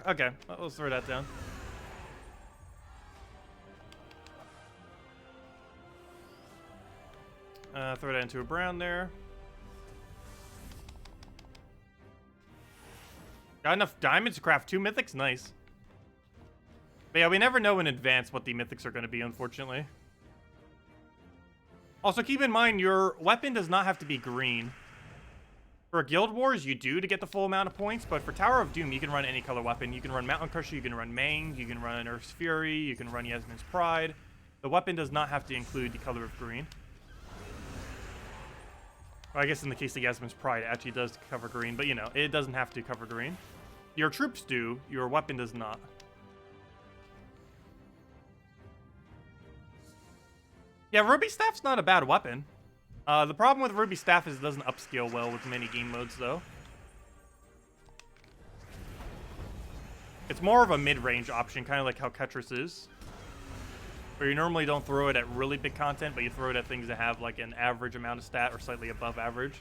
Okay, let's throw that down. Throw that into a brown there. Got enough diamonds to craft 2 mythics? Nice. But yeah, we never know in advance what the mythics are going to be, unfortunately. Also, keep in mind, your weapon does not have to be green. For Guild Wars, you do to get the full amount of points, but for Tower of Doom, you can run any color weapon. You can run Mountain Crusher, you can run Mang, you can run Earth's Fury, you can run Yasmin's Pride. The weapon does not have to include the color of green. Well, I guess in the case of Yasmin's Pride, it actually does cover green, but you know, it doesn't have to cover green. Your troops do, your weapon does not. Yeah, Ruby Staff's not a bad weapon. The problem with Ruby Staff is it doesn't upscale well with many game modes, though. It's more of a mid-range option, kind of like how Ketris is. Where you normally don't throw it at really big content, but you throw it at things that have like an average amount of stat or slightly above average.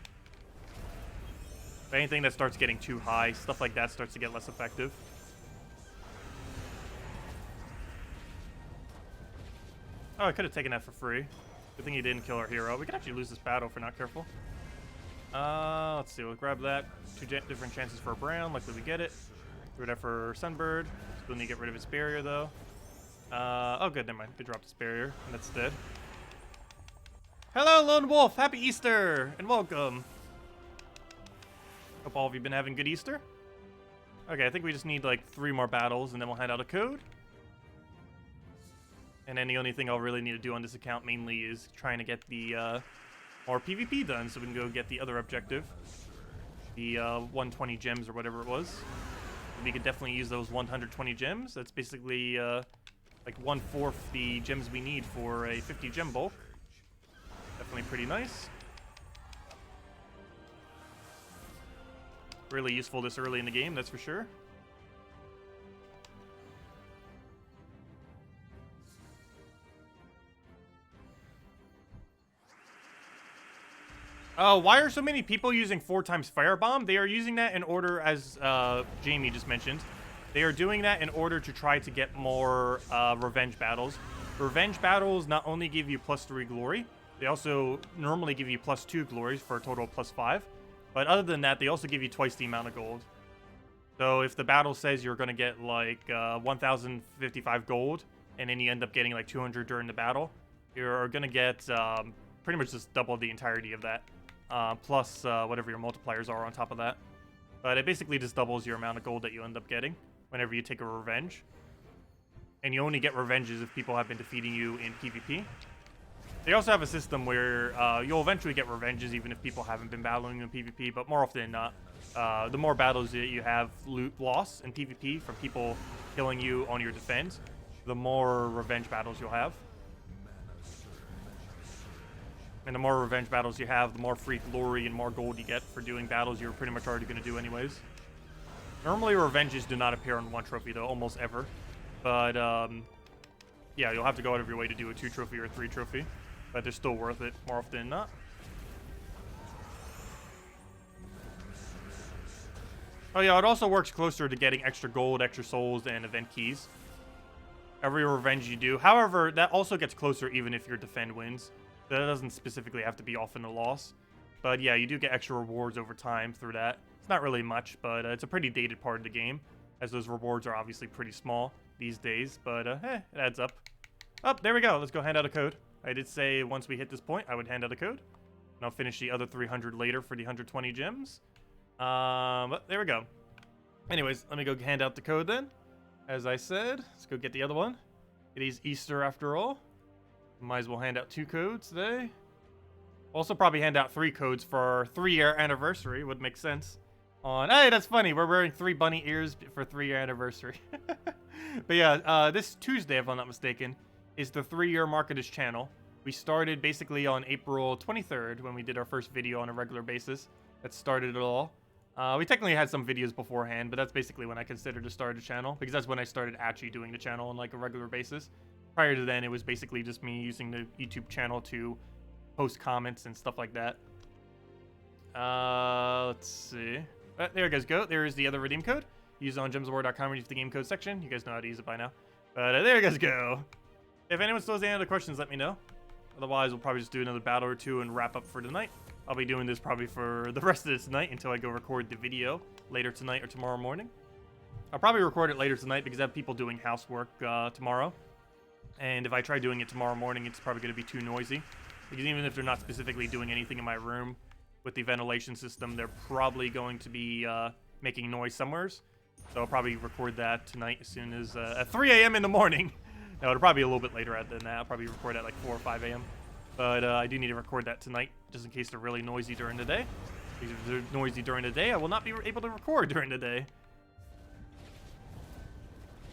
But anything that starts getting too high, stuff like that starts to get less effective. Oh, I could have taken that for free. Good thing he didn't kill our hero. We could actually lose this battle if we're not careful. Let's see. We'll grab that. 2 different chances for a brown. Likely we get it. Throw that for Sunbird. Still need to get rid of his barrier, though. Oh, good. Never mind. They dropped his barrier, and that's dead. Hello, Lone Wolf. Happy Easter, and welcome. Hope all of you been having good Easter. Okay, I think we just need, like, 3 more battles, and then we'll hand out a code. And then the only thing I'll really need to do on this account mainly is trying to get the more PvP done so we can go get the other objective. The 120 gems or whatever it was. We could definitely use those 120 gems. That's basically like 1/4 the gems we need for a 50 gem bulk. Definitely pretty nice. Really useful this early in the game, that's for sure. Why are so many people using 4x Firebomb? They are using that in order, as Jamie just mentioned, they are doing that in order to try to get more revenge battles. Revenge battles not only give you +3 glory, they also normally give you +2 glories for a total of +5. But other than that, they also give you twice the amount of gold. So if the battle says you're going to get like 1,055 gold, and then you end up getting like 200 during the battle, you're going to get pretty much just double the entirety of that. Plus whatever your multipliers are on top of that. But it basically just doubles your amount of gold that you end up getting whenever you take a revenge. And you only get revenges if people have been defeating you in PvP. They also have a system where you'll eventually get revenges even if people haven't been battling in PvP, but more often than not, the more battles that you have loss in PvP from people killing you on your defense, the more revenge battles you'll have. And the more revenge battles you have, the more free glory and more gold you get for doing battles you're pretty much already going to do anyways. Normally, revenges do not appear on 1 trophy, though, almost ever. But, yeah, you'll have to go out of your way to do a 2 trophy or a 3 trophy. But they're still worth it more often than not. Oh, yeah, it also works closer to getting extra gold, extra souls, and event keys. Every revenge you do. However, that also gets closer even if your defend wins. That doesn't specifically have to be often a loss. But yeah, you do get extra rewards over time through that. It's not really much, but it's a pretty dated part of the game, as those rewards are obviously pretty small these days. But it adds up. Oh, there we go. Let's go hand out a code. I did say once we hit this point, I would hand out a code. And I'll finish the other 300 later for the 120 gems. But there we go. Anyways, let me go hand out the code then. As I said, let's go get the other one. It is Easter after all. Might as well hand out 2 codes today. Also probably hand out 3 codes for our 3-year anniversary. Would make sense. Hey, that's funny. We're wearing 3 bunny ears for 3-year anniversary. But yeah, this Tuesday, if I'm not mistaken, is the 3-year mark of this channel. We started basically on April 23rd when we did our first video on a regular basis. That started it all. We technically had some videos beforehand, but that's basically when I considered to start a channel, because that's when I started actually doing the channel on like a regular basis. Prior to then, it was basically just me using the YouTube channel to post comments and stuff like that. Let's see. There you guys go. There is the other redeem code. Use it on gemsawar.com or use the game code section. You guys know how to use it by now. But there you guys go. If anyone still has any other questions, let me know. Otherwise, we'll probably just do another battle or two and wrap up for tonight. I'll be doing this probably for the rest of this night until I go record the video later tonight or tomorrow morning. I'll probably record it later tonight because I have people doing housework tomorrow. And if I try doing it tomorrow morning, it's probably going to be too noisy. Because even if they're not specifically doing anything in my room with the ventilation system, they're probably going to be making noise somewheres. So I'll probably record that tonight as soon as at 3 a.m. in the morning. No, it'll probably be a little bit later than that. I'll probably record at like 4 or 5 a.m. But I do need to record that tonight, just in case they're really noisy during the day. Because if they're noisy during the day, I will not be able to record during the day.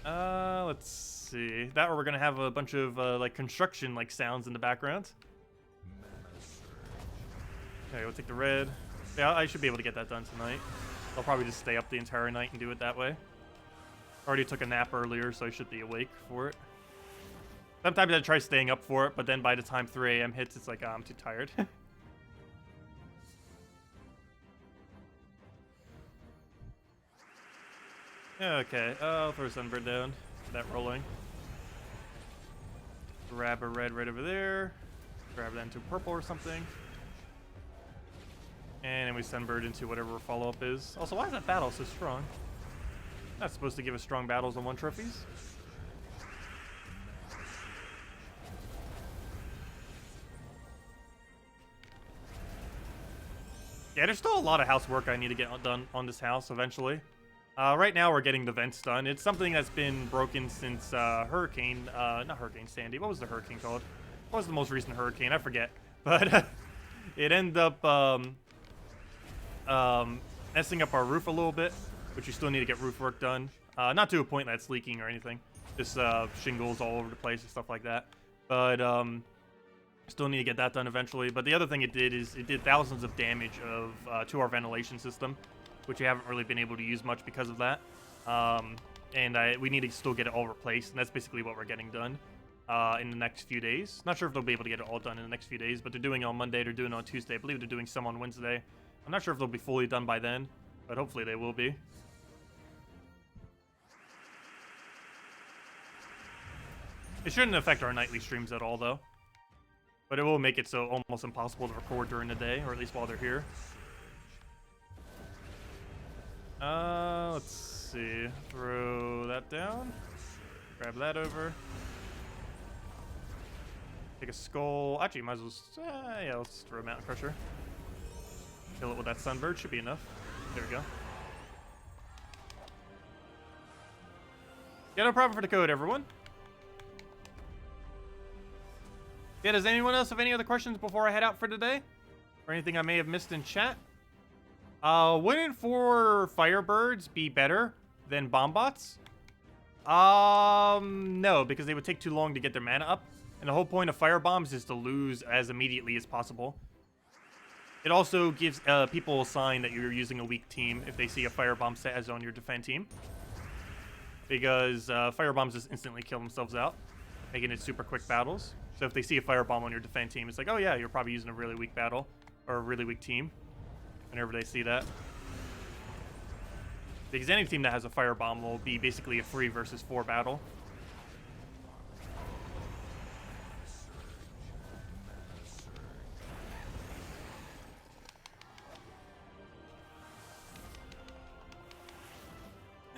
Let's see. That or we're gonna have a bunch of like construction like sounds in the background. Okay, we'll take the red. Yeah, I should be able to get that done tonight. I'll probably just stay up the entire night and do it that way. Already took a nap earlier, so I should be awake for it. Sometimes I try staying up for it, but then by the time 3 a.m. hits, it's like, oh, I'm too tired. Okay, I'll throw Sunbird down. Get that rolling. Grab a red right over there. Grab that into purple or something. And then we Sunbird into whatever follow-up is. Also, why is that battle so strong? Not supposed to give us strong battles on 1 trophies. Yeah, there's still a lot of housework I need to get done on this house eventually. Right now we're getting the vents done. It's something that's been broken since not Hurricane Sandy. What was the hurricane called? What was the most recent hurricane? I forget. But it ended up messing up our roof a little bit, which we still need to get roof work done. Not to a point that's leaking or anything. Just shingles all over the place and stuff like that. But still need to get that done eventually. But the other thing it did is it did thousands of damage to our ventilation system, which we haven't really been able to use much because of that. We need to still get it all replaced, and that's basically what we're getting done in the next few days. Not sure if they'll be able to get it all done in the next few days, but they're doing it on Monday, they're doing it on Tuesday. I believe they're doing some on Wednesday. I'm not sure if they'll be fully done by then, but hopefully they will be. It shouldn't affect our nightly streams at all, though. But it will make it so almost impossible to record during the day, or at least while they're here. Let's see. Throw that down. Grab that over. Take a skull. Actually, might as well. Yeah, let's throw a Mountain Crusher. Kill it with that Sunbird. Should be enough. There we go. Yeah, no problem for the code, everyone. Yeah, does anyone else have any other questions before I head out for today? Or anything I may have missed in chat? Wouldn't 4 Firebirds be better than Bombbots? No, because they would take too long to get their mana up. And the whole point of Firebombs is to lose as immediately as possible. It also gives people a sign that you're using a weak team if they see a Firebomb set as on your defend team. Because Firebombs just instantly kill themselves out, making it super quick battles. So if they see a Firebomb on your defend team, it's like, oh yeah, you're probably using a really weak battle, or a really weak team, whenever they see that. Because any team that has a Firebomb will be basically a 3 versus 4 battle.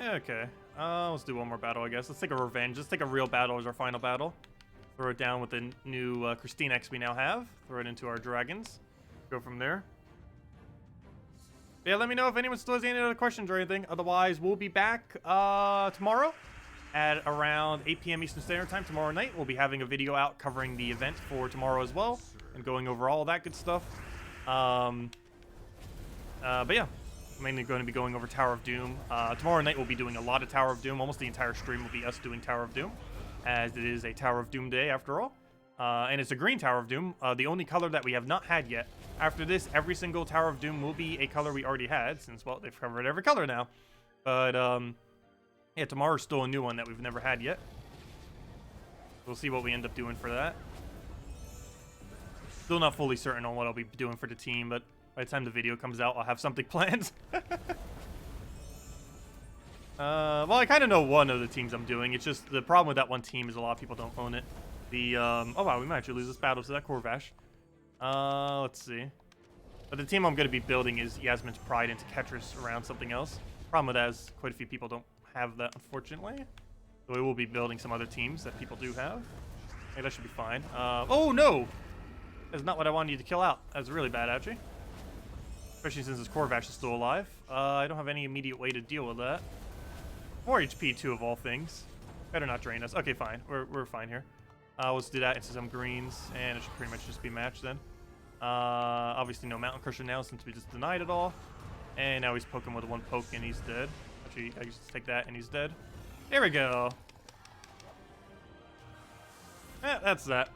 Okay, let's do one more battle, I guess. Let's take a revenge. Let's take a real battle as our final battle. Throw it down with the new Christine X we now have. Throw it into our dragons. Go from there. Yeah, let me know if anyone still has any other questions or anything. Otherwise, we'll be back tomorrow at around 8 p.m. Eastern Standard Time tomorrow night. We'll be having a video out covering the event for tomorrow as well and going over all that good stuff. But yeah, I'm mainly going to be going over Tower of Doom. Tomorrow night we'll be doing a lot of Tower of Doom. Almost the entire stream will be us doing Tower of Doom, as it is a Tower of Doom day after all. And it's a green Tower of Doom, the only color that we have not had yet. After this, every single Tower of Doom will be a color we already had, since, well, they've covered every color now. But, yeah, tomorrow's still a new one that we've never had yet. We'll see what we end up doing for that. Still not fully certain on what I'll be doing for the team, but by the time the video comes out, I'll have something planned. Well, I kind of know one of the teams I'm doing. It's just the problem with that one team is a lot of people don't own it. The, oh wow, we might actually lose this battle to that Corvash. Let's see. But the team I'm going to be building is Yasmin's Pride into Ketris around something else. Problem with that is quite a few people don't have that, unfortunately. So we will be building some other teams that people do have. Hey, that should be fine. Oh no! That's not what I wanted you to kill out. That's really bad, actually. Especially since this Corvash is still alive. I don't have any immediate way to deal with that. More HP, too, of all things. Better not drain us. Okay, fine. We're fine here. Let's do that into some greens, and it should pretty much just be matched then. Obviously no Mountain Crusher now since we just denied it all. And now he's poking with one poke and he's dead. Actually, I just take that and he's dead. There we go. That's that.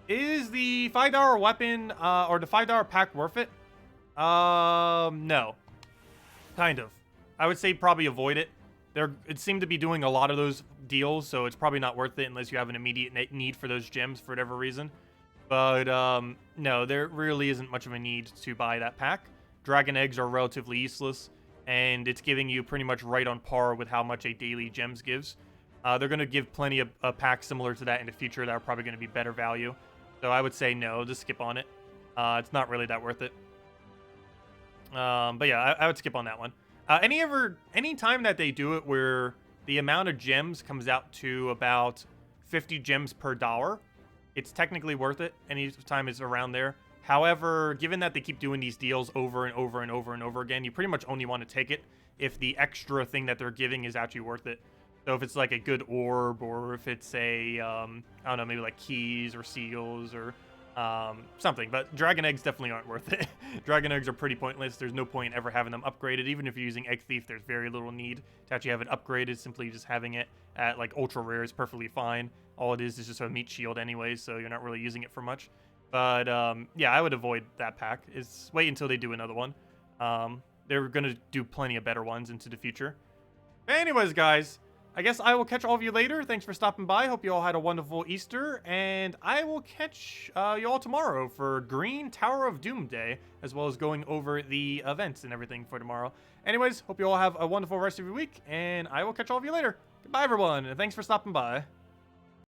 Is the $5 weapon or the $5 pack worth it? No. Kind of. I would say probably avoid it. It seemed to be doing a lot of those deals, so it's probably not worth it unless you have an immediate need for those gems for whatever reason. But, no, there really isn't much of a need to buy that pack. Dragon eggs are relatively useless, and it's giving you pretty much right on par with how much a daily gems gives. They're going to give plenty of packs similar to that in the future that are probably going to be better value. So I would say no, just skip on it. It's not really that worth it. But yeah, I would skip on that one. Any time that they do it where the amount of gems comes out to about 50 gems per dollar, it's technically worth it. Any time it's around there. However, given that they keep doing these deals over and over and over and over again, you pretty much only want to take it if the extra thing that they're giving is actually worth it. So if it's like a good orb, or if it's a, I don't know, maybe like keys or seals or something. But dragon eggs definitely aren't worth it. Dragon eggs are pretty pointless. There's no point ever having them upgraded. Even if you're using Egg Thief, there's very little need to actually have it upgraded. Simply just having it at like ultra rare is perfectly fine. All it is just a meat shield anyways, so you're not really using it for much. But yeah, I would avoid that pack. Wait until they do another one. They're going to do plenty of better ones into the future. But anyways, guys, I guess I will catch all of you later. Thanks for stopping by. Hope you all had a wonderful Easter. And I will catch you all tomorrow for Green Tower of Doom Day, as well as going over the events and everything for tomorrow. Anyways, hope you all have a wonderful rest of your week, and I will catch all of you later. Goodbye, everyone, and thanks for stopping by.